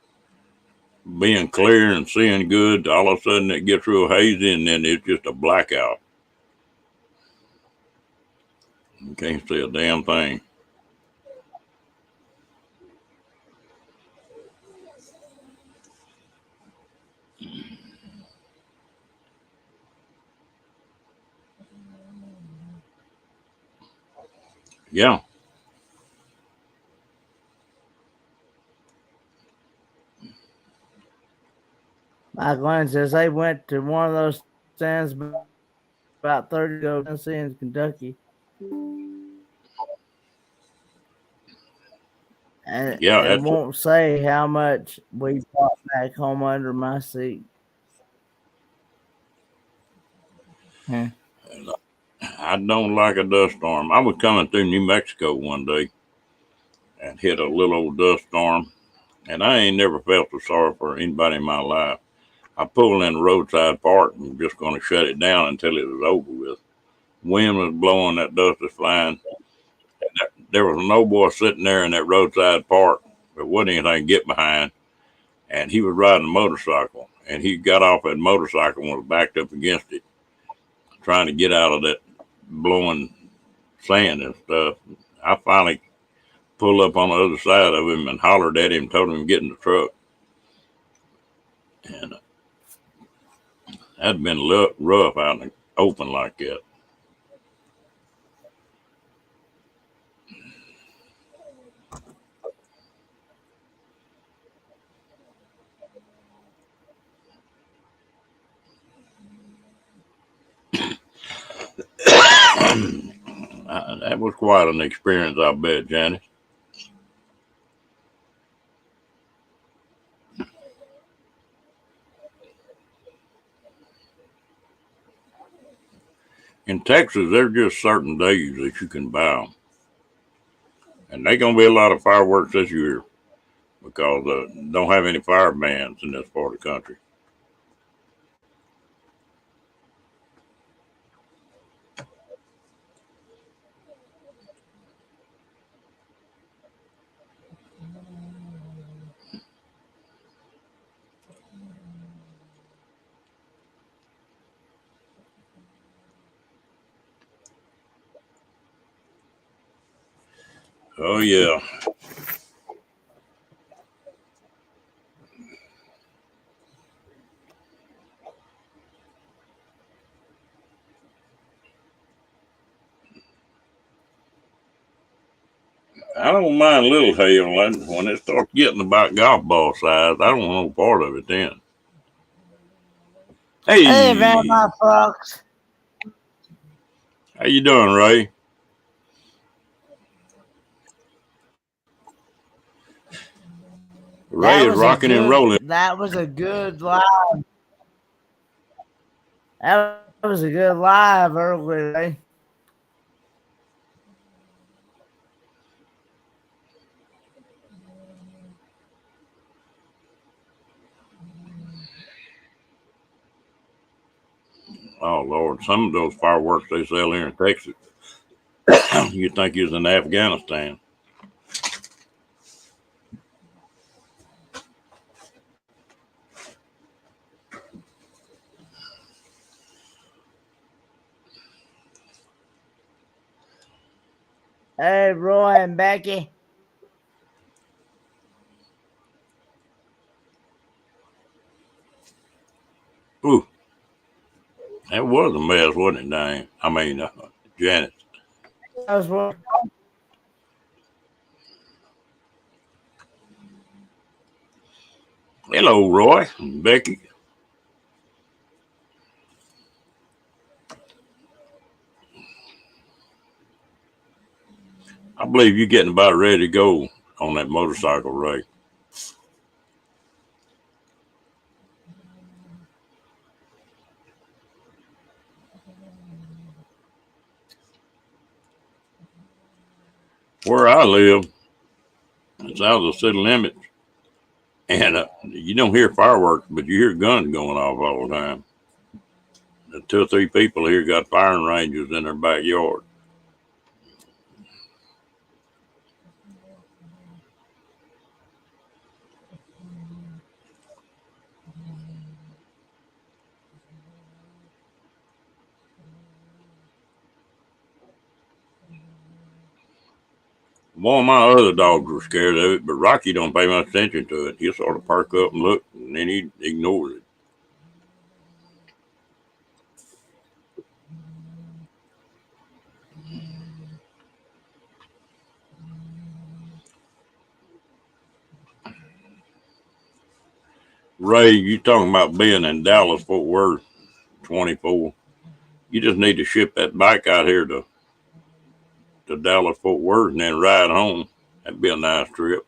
being clear and seeing good to all of a sudden it gets real hazy and then it's just a blackout. You can't see a damn thing. Yeah. My Glenn says they went to one of those stands about 30 ago, Tennessee and Kentucky. And Yeah, it won't say how much we brought back home under my seat. Yeah. I don't like a dust storm. I was coming through New Mexico one day and hit a little old dust storm, and I ain't never felt so sorry for anybody in my life. I pulled in the roadside park and just going to shut it down until it was over with. Wind was blowing, that dust was flying. There was an old boy sitting there in that roadside park. There wasn't anything to get behind, and he was riding a motorcycle. And he got off that motorcycle and was backed up against it, trying to get out of that blowing sand and stuff. I finally pulled up on the other side of him and hollered at him, told him to get in the truck. And that'd been rough out in the open like that. That was quite an experience, I bet, Janice. In Texas, there's just certain days that you can buy them. And there's going to be a lot of fireworks this year because don't have any fire bans in this part of the country. Oh, yeah. I don't mind little hail. When it starts getting about golf ball size, I don't want no part of it then. Hey, man, Hey, my folks. how you doing, Ray? Ray is rocking and rolling. That was a good live. That was a good live earlier today. Oh, Lord. Some of those fireworks they sell here in Texas, you'd think you was in Afghanistan. Hey, Roy and Becky. Ooh, that was a mess, wasn't it, Dane? I mean, Janet. That was one. Hello, Roy and Becky. I believe you're getting about ready to go on that motorcycle, Ray. Where I live, it's out of the city limits, and you don't hear fireworks, but you hear guns going off all the time. The 2 or 3 people here got firing ranges in their backyard. One of my other dogs were scared of it, but Rocky don't pay much attention to it. He'll sort of perk up and look, and then he ignores it. Ray, you talking about being in Dallas, Fort Worth, 24. You just need to ship that bike out here to Dallas, Fort Worth, and then ride home. That'd be a nice trip.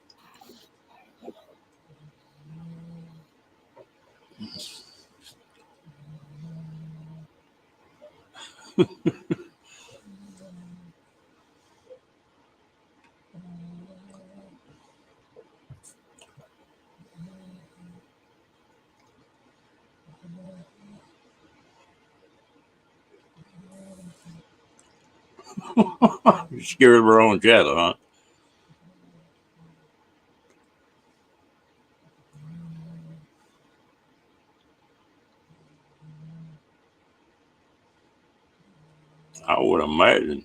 You're scared of our own shadow, huh? I would imagine.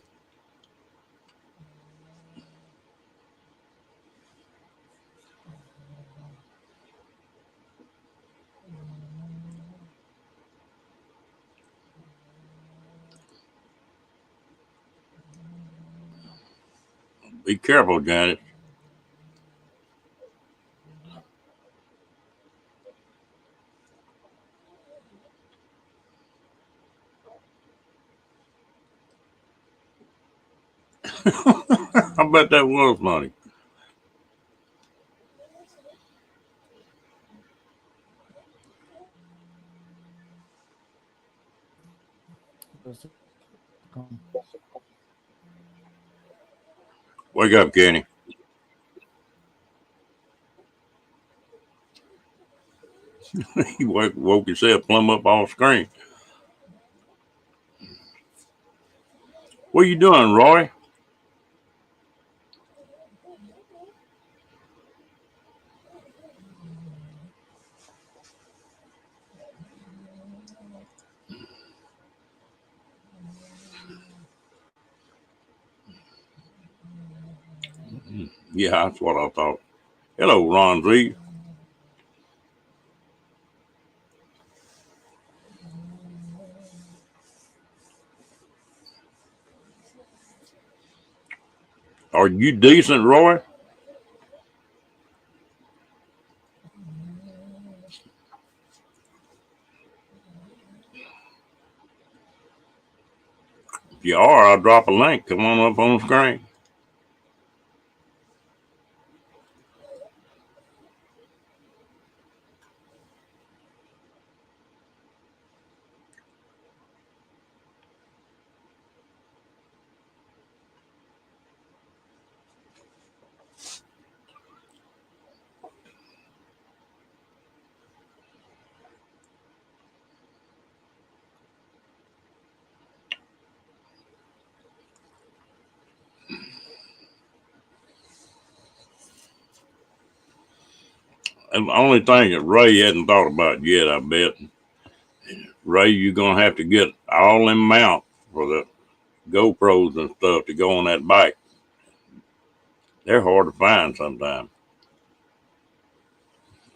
Be careful, Janet. I bet that was money. Wake up, Kenny. He woke himself plumb up off screen. What are you doing, Roy? Yeah, that's what I thought. Hello, Ron Z. Are you decent, Roy? If you are, I'll drop a link. Come on up on the screen. And the only thing that Ray hadn't thought about yet, I bet, Ray, you're gonna have to get all them mounts for the GoPros and stuff to go on that bike. They're hard to find sometimes.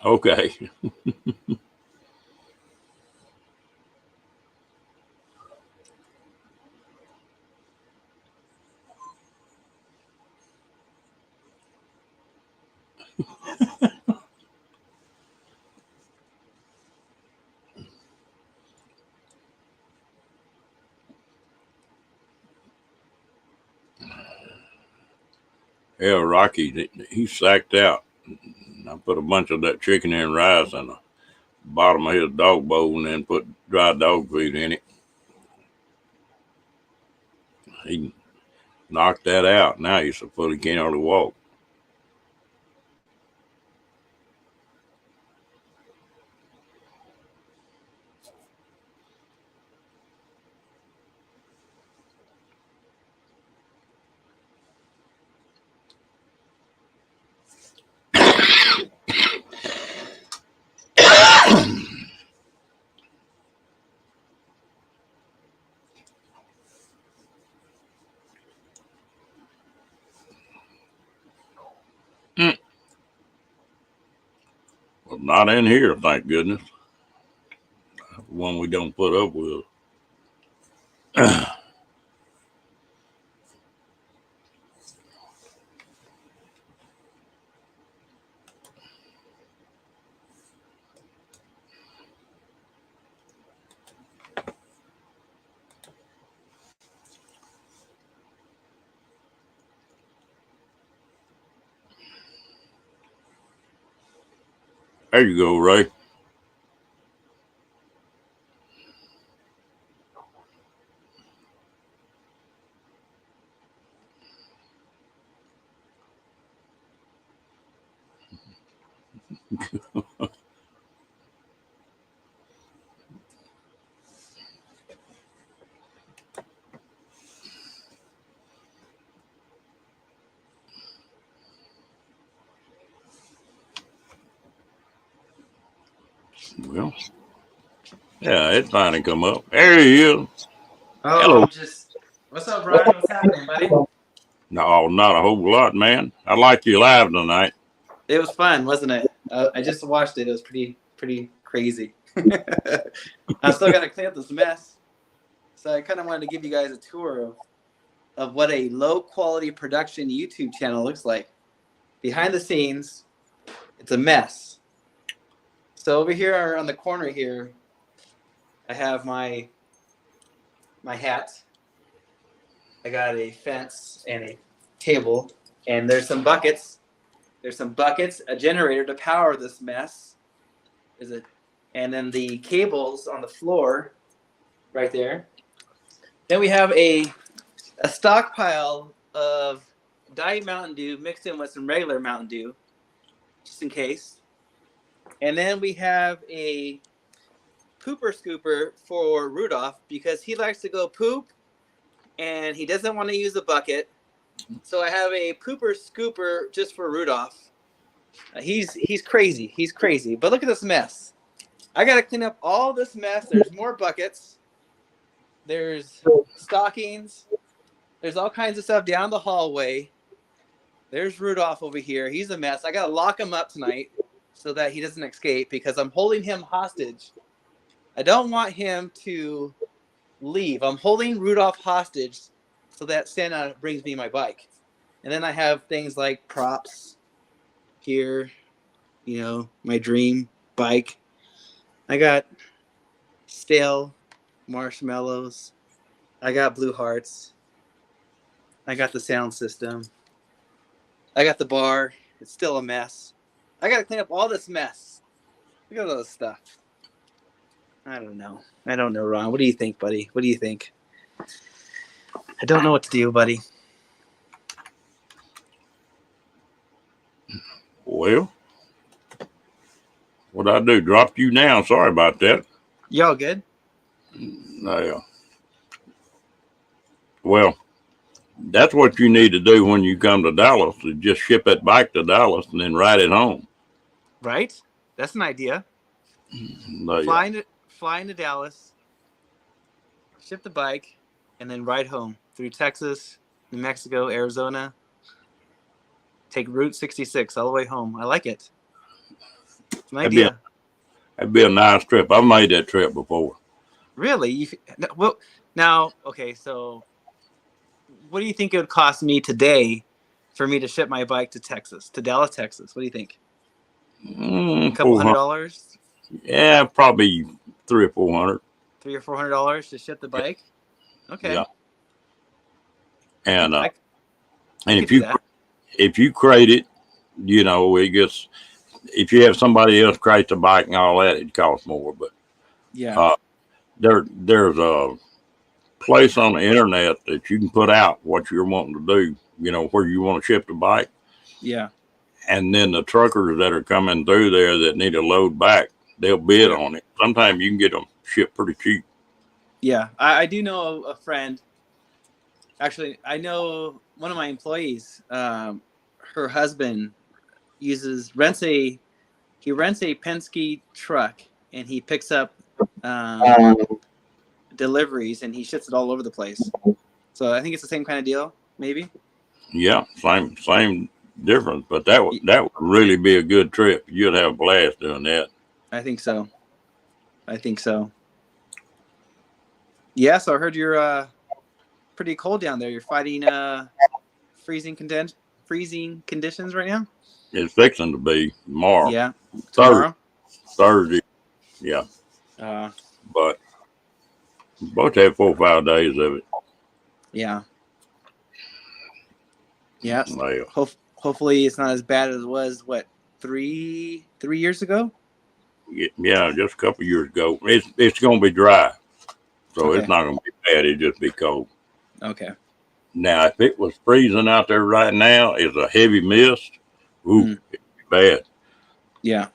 Okay. Yeah, Rocky, he's sacked out. I put a bunch of that chicken and rice in the bottom of his dog bowl and then put dry dog food in it. He knocked that out. Now he's so full he can't hardly walk. Not in here, thank goodness. One we don't put up with. There you go, Ray. Well, yeah, it finally come up. There he is. Oh, Hello. What's up, Brian? What's happening, buddy? No, not a whole lot, man. I like you live tonight. It was fun, wasn't it? I just watched it. It was pretty crazy. I still got to clean up this mess. So I kind of wanted to give you guys a tour of what a low quality production YouTube channel looks like. Behind the scenes, it's a mess. So over here on the corner here, I have my hat. I got a fence and a table, and there's some buckets. A generator to power this mess. And then the cables on the floor right there. Then we have a stockpile of Diet Mountain Dew mixed in with some regular Mountain Dew, just in case. And then we have a pooper scooper for Rudolph because he likes to go poop and he doesn't want to use a bucket. So I have a pooper scooper just for Rudolph. He's crazy. He's crazy. But look at this mess. I got to clean up all this mess. There's more buckets. There's stockings. There's all kinds of stuff down the hallway. There's Rudolph over here. He's a mess. I got to lock him up tonight so that he doesn't escape because I'm holding him hostage. I don't want him to leave. I'm holding Rudolph hostage so that Santa brings me my bike. And then I have things like props here, my dream bike. I got stale marshmallows. I got blue hearts. I got the sound system. I got the bar. It's still a mess. I got to clean up all this mess. Look at all this stuff. I don't know, Ron. What do you think, buddy? What do you think? I don't know what to do, buddy. Well, what'd I do? Dropped you down. Sorry about that. Y'all good? Yeah. Well, that's what you need to do when you come to Dallas, is just ship that bike to Dallas and then ride it home. Right? That's an idea. Yeah. Flying to Dallas, ship the bike, and then ride home through Texas, New Mexico, Arizona. Take Route 66 all the way home. I like it. It's an idea. That'd be a nice trip. I've made that trip before. Really? Well, now, okay, so what do you think it would cost me today for me to ship my bike to Dallas, Texas? What do you think? A couple $100? Yeah, probably $300 or $400. $300 or $400 to ship the bike? Okay. Yeah. And if you crate it, it gets, if you have somebody else crate the bike and all that, it costs more. But yeah, there's a place on the internet that you can put out what you're wanting to do, where you want to ship the bike. Yeah. And then the truckers that are coming through there that need a load back, they'll bid on it. Sometimes you can get them shipped pretty cheap. Yeah. I do know a friend. Actually, I know one of my employees, her husband rents a Penske truck and he picks up deliveries and he ships it all over the place. So I think it's the same kind of deal, maybe. Yeah, same difference. But that would really be a good trip. You'd have a blast doing that. I think so. Yeah, so I heard you're pretty cold down there. You're fighting freezing conditions right now. It's fixing to be tomorrow. Yeah, tomorrow. Thursday. Yeah. But supposed to have 4 or 5 days of it. Yeah. Yeah. Well, Hopefully it's not as bad as it was. What, 3 years ago? yeah, just a couple years ago. It's going to be dry, so Okay. it's not going to be bad. It'll just be cold. Okay. Now, if it was freezing out there right now, it's a heavy mist. Ooh, it'd be bad. Yeah.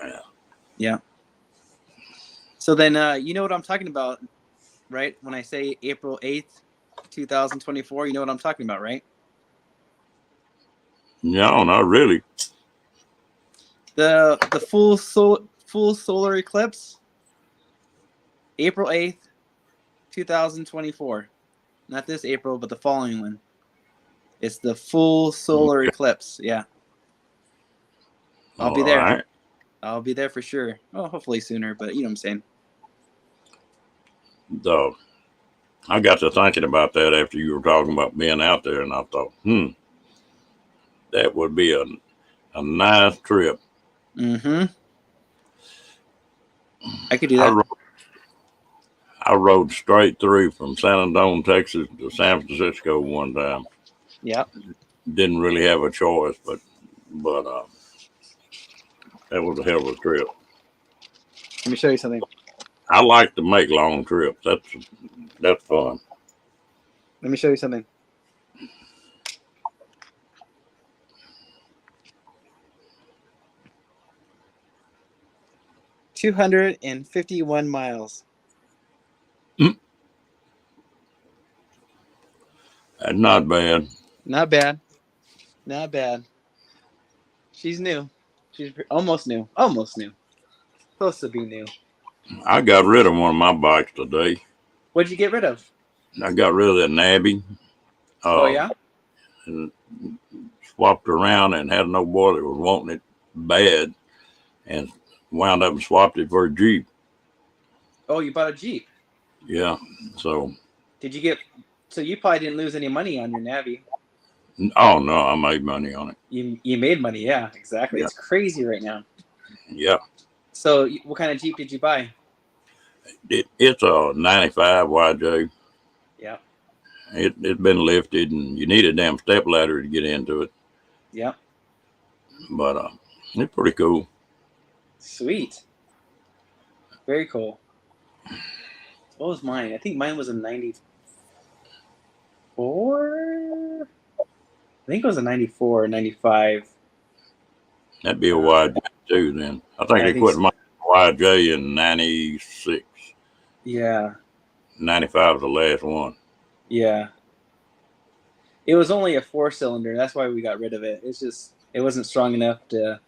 Yeah. Yeah. So then, you know what I'm talking about, right? When I say April 8th, 2024, you know what I'm talking about, right? No, not really. The full solar eclipse, April 8th, 2024. Not this April, but the following one. It's the full solar eclipse. Yeah. I'll be there. All right. I'll be there for sure. Oh, hopefully sooner, but you know what I'm saying. So I got to thinking about that after you were talking about being out there, and I thought, that would be a nice trip. Mm-hmm. I could do that. I rode straight through from San Antonio, Texas to San Francisco one time. Yeah. Didn't really have a choice, but that was a hell of a trip. Let me show you something. I like to make long trips. That's fun. Let me show you something. $251 miles. That's not bad. Not bad. Not bad. She's new. She's almost new. Almost new. Supposed to be new. I got rid of one of my bikes today. What'd you get rid of? I got rid of that Nabby. Oh, yeah? And swapped around and had no boy that was wanting it bad, and wound up and swapped it for a Jeep. Oh, you bought a Jeep. Yeah. So. Did you get? So you probably didn't lose any money on your Navy. Oh no, I made money on it. You made money, yeah, exactly. Yeah. It's crazy right now. Yeah. So what kind of Jeep did you buy? It's a 95 YJ. Yeah. It's been lifted, and you need a damn step ladder to get into it. Yeah. But it's pretty cool. Sweet. Very cool. What was mine? I think mine was a 94. I think it was a 94 or 95. That'd be a YJ too then. I think they quit my YJ in 96. Yeah. 95 was the last one. Yeah. It was only a 4-cylinder. That's why we got rid of it. It's just, it wasn't strong enough to,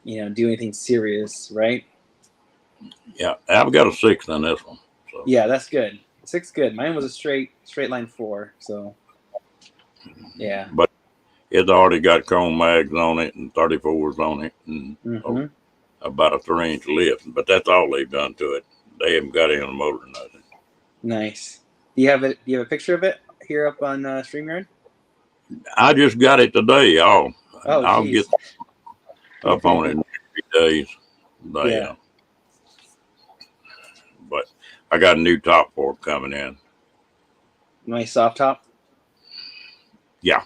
do anything serious, right? Yeah. I've got a 6 on this one. So. Yeah, that's good. 6 good. Mine was a straight line 4. So, yeah. But it's already got chrome mags on it and 34s on it and about a 3-inch lift. But that's all they've done to it. They haven't got it on the motor or nothing. Nice. Do you have a picture of it here up on StreamYard? I just got it today. I'll get up on it in 3 days. But, yeah. But I got a new top for it coming in. Nice soft top? Yeah.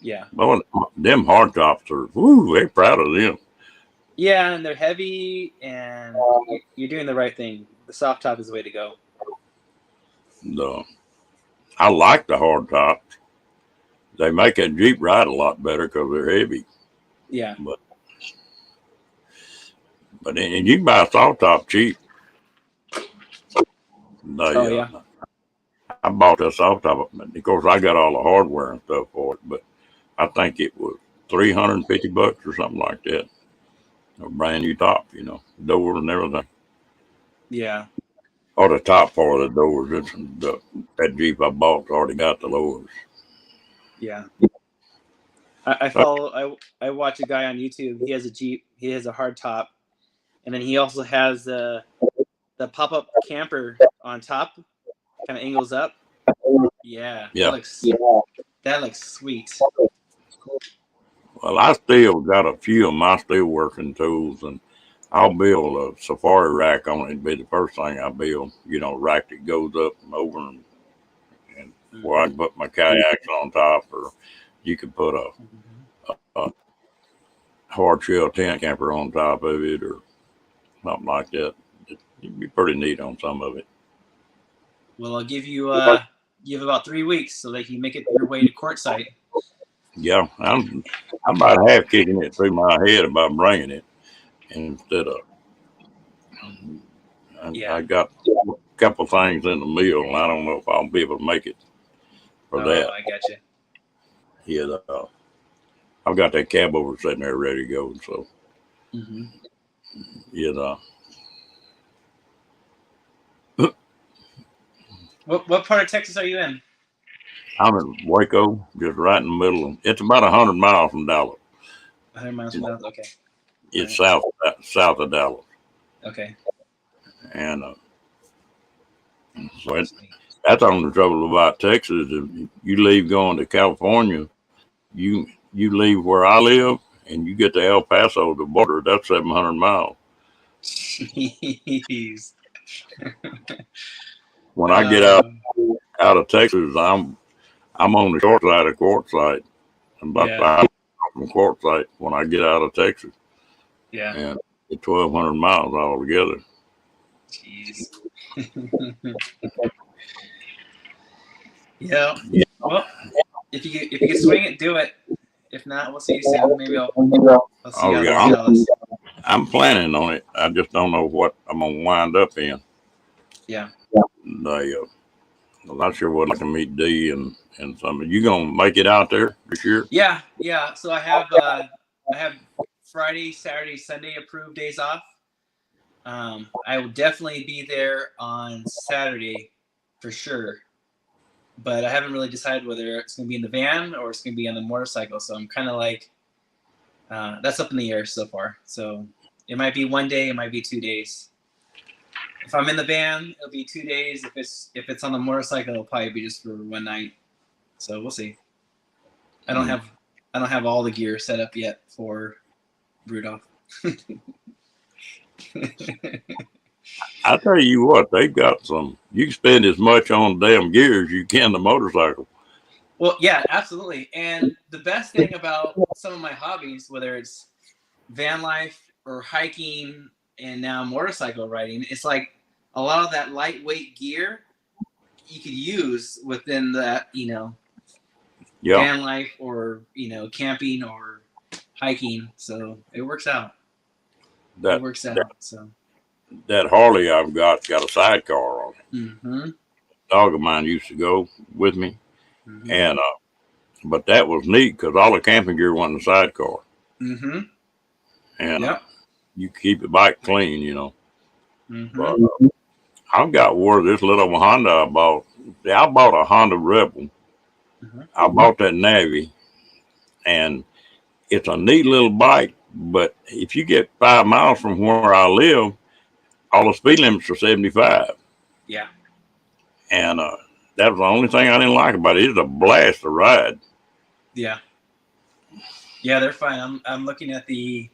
Yeah. Well, them hard tops are, they're proud of them. Yeah, and they're heavy, and you're doing the right thing. The soft top is the way to go. I like the hard tops. They make a Jeep ride a lot better because they're heavy. Yeah. But and you can buy a soft top cheap. Yeah. I bought a soft top. Of course, I got all the hardware and stuff for it, but I think it was $350 or something like that. A brand new top, doors and everything. Yeah. Or the top part of the doors. That Jeep I bought already got the lowers. Yeah. I follow. I watch a guy on YouTube. He has a Jeep. He has a hard top, and then he also has the pop up camper on top, kind of angles up. Yeah, Yeah. that looks sweet. Well, I still got a few of my still working tools, and I'll build a safari rack on it. It'd be the first thing I build. You know, rack that goes up and over, and where I can put my kayaks on top, or you could put a hard shell tent camper on top of it, or something like that. It'd be pretty neat on some of it. Well, I'll give you you have about 3 weeks so that you make it your way to quartzsite. Yeah, I'm about half kicking it through my head about bringing it instead of. I got a couple things in the mill, and I don't know if I'll be able to make it for that. I got you. Yeah, I've got that cab over sitting there ready to go. So, yeah. What part of Texas are you in? I'm in Waco, just right in the middle. It's about 100 miles from Dallas. 100 miles from Dallas. Okay. It's south of Dallas, Okay. and so that's the only trouble about Texas. If you leave going to California, you leave where I live, and you get to El Paso, the border. That's 700 miles. Jeez. When I get out of Texas, I'm on the short side of Quartzsite, about 5 miles from Quartzsite when I get out of Texas. Yeah. And it's 1,200 miles altogether. Jeez. Yeah. Well, if you can swing it, do it. If not, we'll see you soon. Maybe I'll see you out in Dallas. I'm planning on it. I just don't know what I'm gonna wind up in. Yeah. I'm not sure what I can meet D and some. You gonna make it out there this year? Yeah. So I have Friday, Saturday, Sunday approved days off. I will definitely be there on Saturday for sure, but I haven't really decided whether it's going to be in the van or it's going to be on the motorcycle. So I'm kind of like, that's up in the air so far. So it might be 1 day, it might be 2 days. If I'm in the van, it'll be 2 days. If it's on the motorcycle, it'll probably be just for 1 night. So we'll see. I don't have all the gear set up yet for Rudolph. I tell you what, they've got some. You can spend as much on damn gear as you can the motorcycle. Well, yeah, absolutely. And the best thing about some of my hobbies, whether it's van life or hiking and now motorcycle riding, it's like a lot of that lightweight gear you could use within that, van life or, camping or hiking. So it works out. So that Harley I've got a sidecar on it. Mm-hmm. Dog of mine used to go with me, and but that was neat because all the camping gear went in the sidecar. Mm-hmm. And you keep the bike clean, Mm-hmm. But I've got this little Honda I bought. I bought a Honda Rebel. Mm-hmm. I bought that Navy, and it's a neat little bike. But if you get 5 miles from where I live, all the speed limits are 75. Yeah. And that was the only thing I didn't like about it. It's a blast to ride. Yeah. Yeah, they're fine. I'm looking at the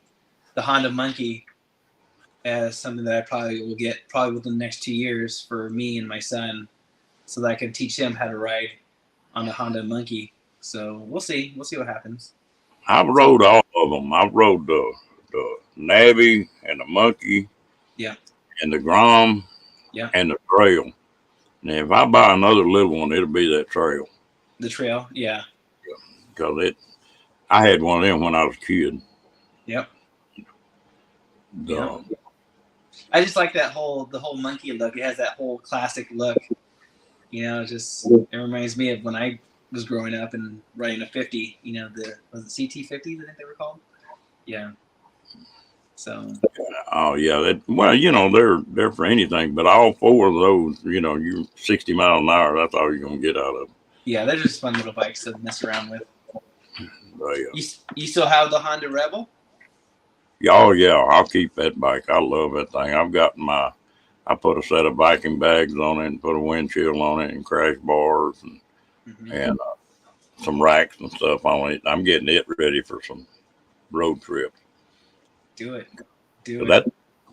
Honda Monkey as something that I probably will get within the next 2 years for me and my son, so that I can teach him how to ride on the Honda Monkey. So we'll see. We'll see what happens. I've rode all of them. I've rode the Navy and the Monkey. Yeah. And the Grom. Yeah. And the Trail. Now, if I buy another little one, it'll be that Trail. The Trail, yeah. Because I had one of them when I was a kid. Yep. I just like the whole Monkey look. It has that whole classic look. It reminds me of when I was growing up and riding a 50. Was it CT50s? I think they were called. Yeah. So. Oh yeah, they're for anything. But all four of those, you're 60 miles an hour. That's all you're gonna get out of them. Yeah, they're just fun little bikes to mess around with. They, You still have the Honda Rebel? oh yeah, I'll keep that bike. I love that thing. I put a set of biking bags on it and put a windshield on it and crash bars Mm-hmm. and some racks and stuff on it. I'm getting it ready for some road trips. Do it. So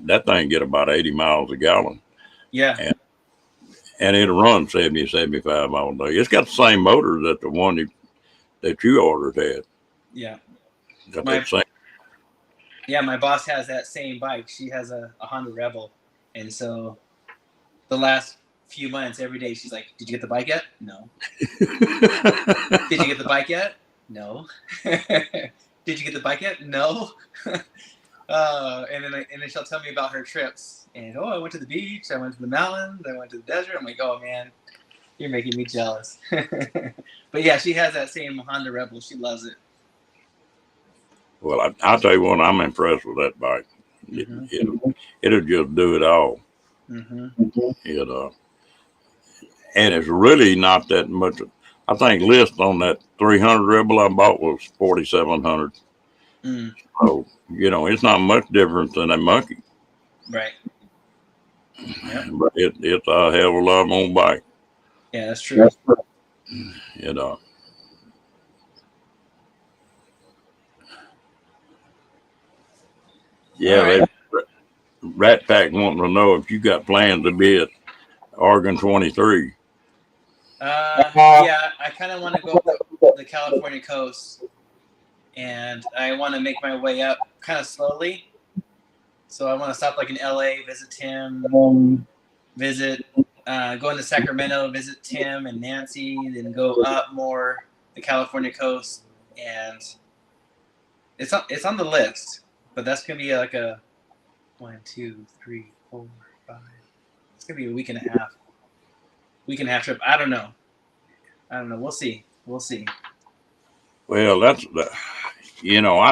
that thing get about 80 miles a gallon. Yeah. And it'll run 70, 75 miles a day. It's got the same motor that the one that you ordered had. Yeah. Got that same. Yeah, my boss has that same bike. She has a Honda Rebel. And so the last few months, every day, she's like, "Did you get the bike yet? No." "Did you get the bike yet? No." "Did you get the bike yet? No." And then she'll tell me about her trips. And, "Oh, I went to the beach. I went to the mountains. I went to the desert." I'm like, "Oh, man, you're making me jealous." But yeah, she has that same Honda Rebel. She loves it. Well, I'll tell you what, I'm impressed with that bike. It'll just do it all. Mm-hmm. And it's really not that much. I think list on that 300 Rebel I bought was 4,700. Mm. So it's not much different than a Monkey. Right. Yep. But it's a hell of a lot more bike. Yeah, that's true. Yeah, All right. Rat Pack wanting to know if you got plans to be at Oregon 23. Yeah, I kind of want to go up the California coast, and I want to make my way up kind of slowly. So I want to stop like in LA, visit Tim, go into Sacramento, visit Tim and Nancy, then go up more the California coast, and it's on the list, but that's gonna be like a 1, 2, 3, 4, 5. It's gonna be a week and a half trip. I don't know. We'll see. Well, I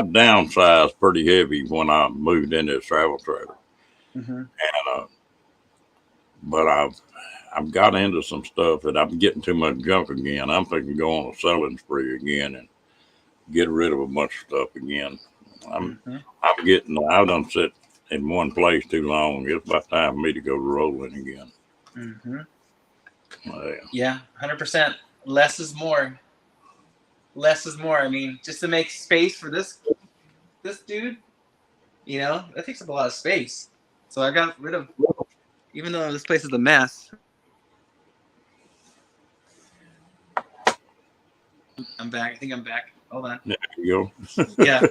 downsized pretty heavy when I moved into this travel trailer. Mm-hmm. And but I've got into some stuff that I'm getting too much junk again. I'm thinking of go on a selling spree again and get rid of a bunch of stuff again. I've done sit in one place too long. It's about time for me to go rolling again. Mm-hmm. Yeah, 100%. Less is more. I mean, just to make space for this dude, that takes up a lot of space. So I got rid of, even though this place is a mess. I'm back. I think I'm back. Hold on. There you go. Yeah.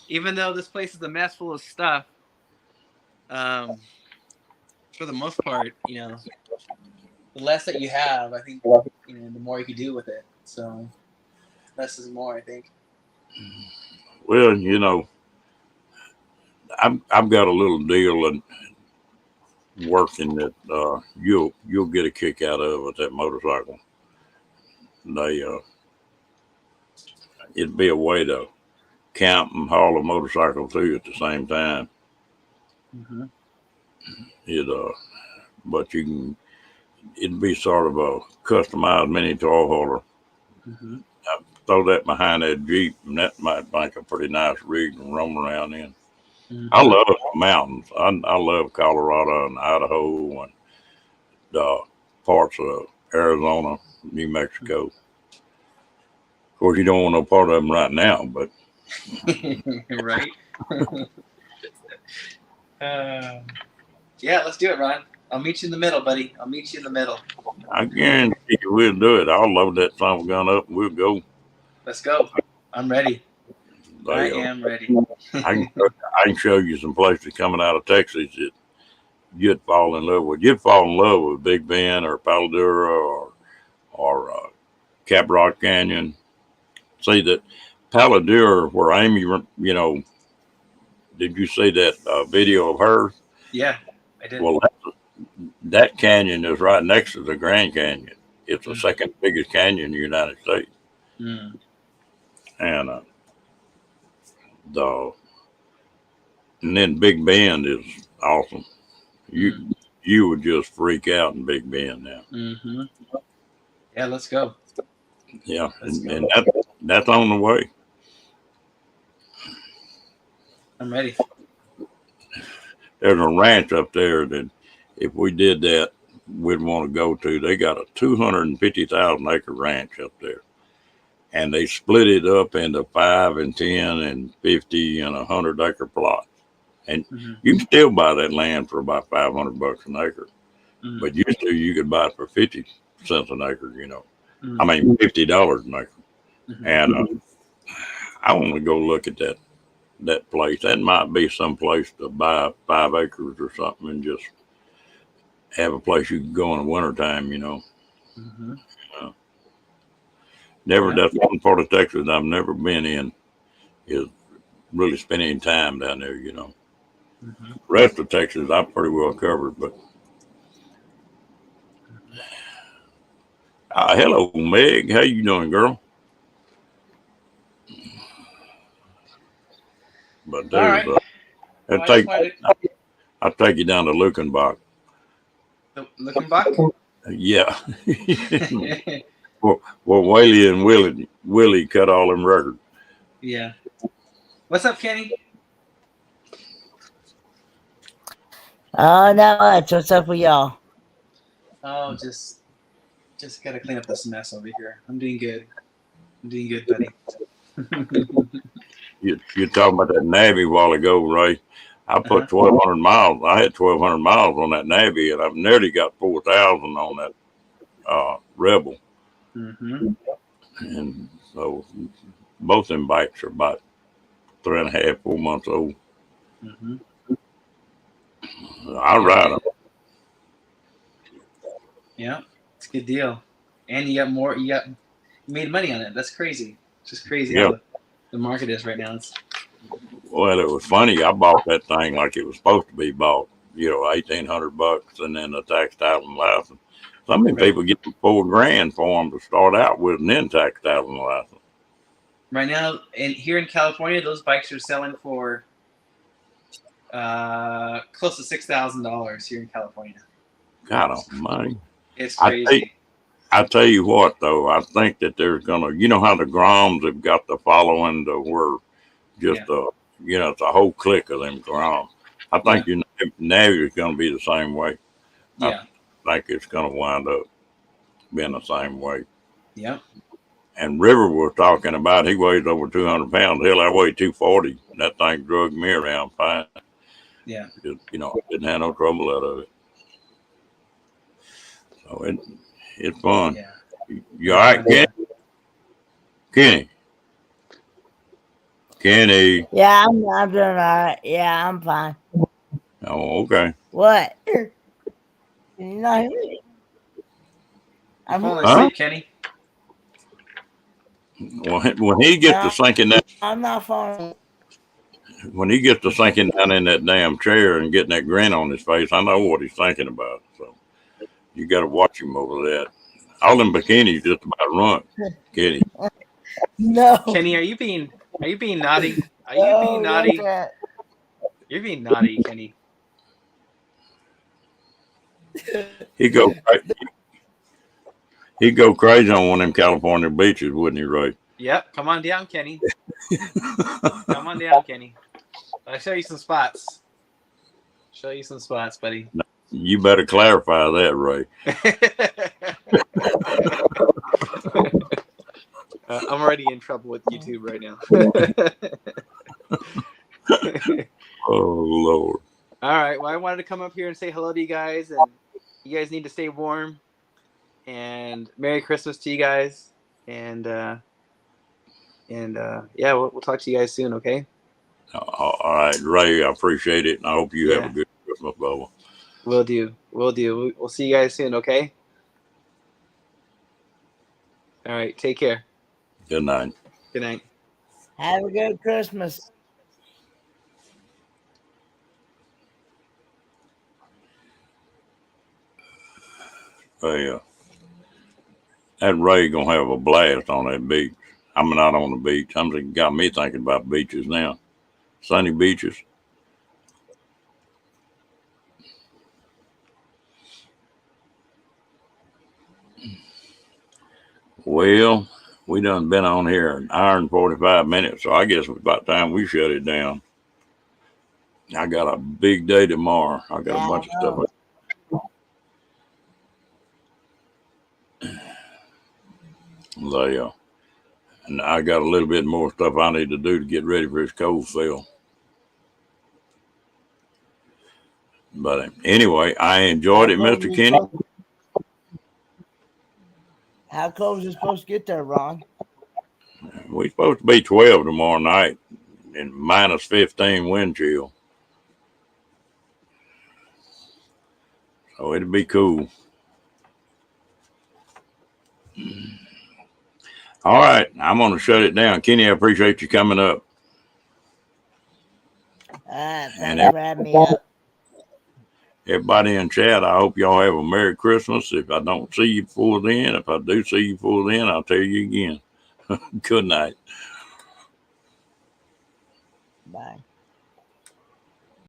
Even though this place is a mess full of stuff, for the most part, the less that you have, I think, the more you can do with it. So less is more, I think. Well, I've got a little deal and working that you'll get a kick out of with that motorcycle. It'd be a way to camp and haul a motorcycle too at the same time. Mm-hmm. But it'd be sort of a customized mini toy hauler. Mm-hmm. Throw that behind that Jeep, and that might make a pretty nice rig to roam around in. Mm-hmm. I love the mountains. I love Colorado and Idaho and parts of Arizona, New Mexico. Of course, you don't want no part of them right now, but right. Yeah, let's do it, Ron. I'll meet you in the middle, buddy. I'll meet you in the middle. I guarantee you we'll do it. I'll load that son of a gun up and we'll go. Let's go. I'm ready. I am ready. I can show you some places coming out of Texas that you'd fall in love with. You'd fall in love with Big Bend or Palo Duro or Caprock Canyon. See that Palo Duro where Amy, did you see that video of her? Yeah, I did. Well, that canyon is right next to the Grand Canyon. It's the second biggest canyon in the United States. Mm. And then Big Bend is awesome. You would just freak out in Big Bend now. Mm-hmm. Yeah, let's go. Yeah, Let's and, go. and that's on the way. I'm ready. There's a ranch up there that if we did that, we'd want to go to. They got a 250,000 acre ranch up there, and they split it up into 5 and 10 and 50 and 100 acre plots. And Mm-hmm. you can still buy that land for about $500 an acre, Mm-hmm. but used to you could buy it for 50 cents an acre. You know, Mm-hmm. I mean $50 an acre. Mm-hmm. And I want to go look at that place. That might be some place to buy 5 acres or something and just have a place you can go in the wintertime, you know. Mm-hmm. Never, Yeah. that's one part of Texas I've never been in, is really spending time down there, you know. Mm-hmm. Rest of Texas I've pretty well covered, but hello Meg, how you doing, girl? But All there's right. Well, I'll take you down to Lukenbach. Looking back. Yeah. well, Whaley and Willie cut all them records. Yeah. What's up, Kenny? Oh, not much. What's up with y'all? Oh, just gotta clean up this mess over here. I'm doing good. Buddy. You talking about that Navy a while ago, Ray? I put Uh-huh. 1,200 miles. I had 1,200 miles on that Navy, and I've nearly got 4,000 on that Rebel. Mm-hmm. And so both them bikes are about 3.5, 4 months old. Mm-hmm. I ride them. Yeah, it's a good deal. And you made money on it. That's crazy. It's just crazy Yeah. how the market is right now. Well, it was funny. I bought that thing like it was supposed to be bought. You know, $1,800, and then the tax, title, and license. Some of people get $4,000 for them to start out with, and then tax, title, and license. Right now, here in California, those bikes are selling for close to $6,000 here in California. God almighty. It's crazy. I tell you what, though, I think that there's gonna, you know how the Groms have got the following to where just it's a whole clique of them Groms. I think your Navy is gonna be the same way. Yeah. I think it's gonna wind up being the same way. Yeah. And River was talking about he weighs over 200 pounds. Hell, I weigh 240. And that thing drugged me around fine. Yeah. Just, didn't have no trouble out of it. So it's fun. Yeah. You all right, Kenny? Kenny. Yeah, I'm doing all right. Yeah, I'm fine. Oh, okay. What? You not hear me? I'm falling asleep, Kenny. When he gets to sinking that, I'm not falling. when he gets to sinking down in that damn chair and getting that grin on his face, I know what he's thinking about. So you got to watch him over that. All them bikinis just about run, Kenny. No. Kenny, are you being naughty? Are you being naughty? You're being naughty, Kenny. He'd go crazy on one of them California beaches, wouldn't he, Ray? Yep. Come on down, Kenny. Come on down, Kenny. I'll show you some spots. Buddy. You better clarify that, Ray. I'm already in trouble with YouTube right now. Oh, Lord. All right. Well, I wanted to come up here and say hello to you guys, and you guys need to stay warm. And Merry Christmas to you guys. And yeah, we'll talk to you guys soon. Okay. All right, Ray. I appreciate it, and I hope you have a good Christmas, Bubba. Will do. We'll see you guys soon. Okay. All right. Take care. Good night. Good night. Have a good Christmas. Hey, that Ray gonna have a blast on that beach. I'm not on the beach. Got me thinking about beaches now. Sunny beaches. Well, we done been on here an hour and 45 minutes, so I guess it's about time we shut it down. I got a big day tomorrow. I got Yeah, a bunch I of stuff. And I got a little bit more stuff I need to do to get ready for this cold spell. But anyway, I enjoyed it, Mr. Kenny. How close is it supposed to get there, Ron? We're supposed to be 12 tomorrow night and minus 15 wind chill. So it'll be cool. All right, I'm going to shut it down. Kenny, I appreciate you coming up. Thanks And for having me up. Everybody in chat, I hope y'all have a Merry Christmas. If I don't see you before then, if I do see you before then, I'll tell you again. Good night. Bye.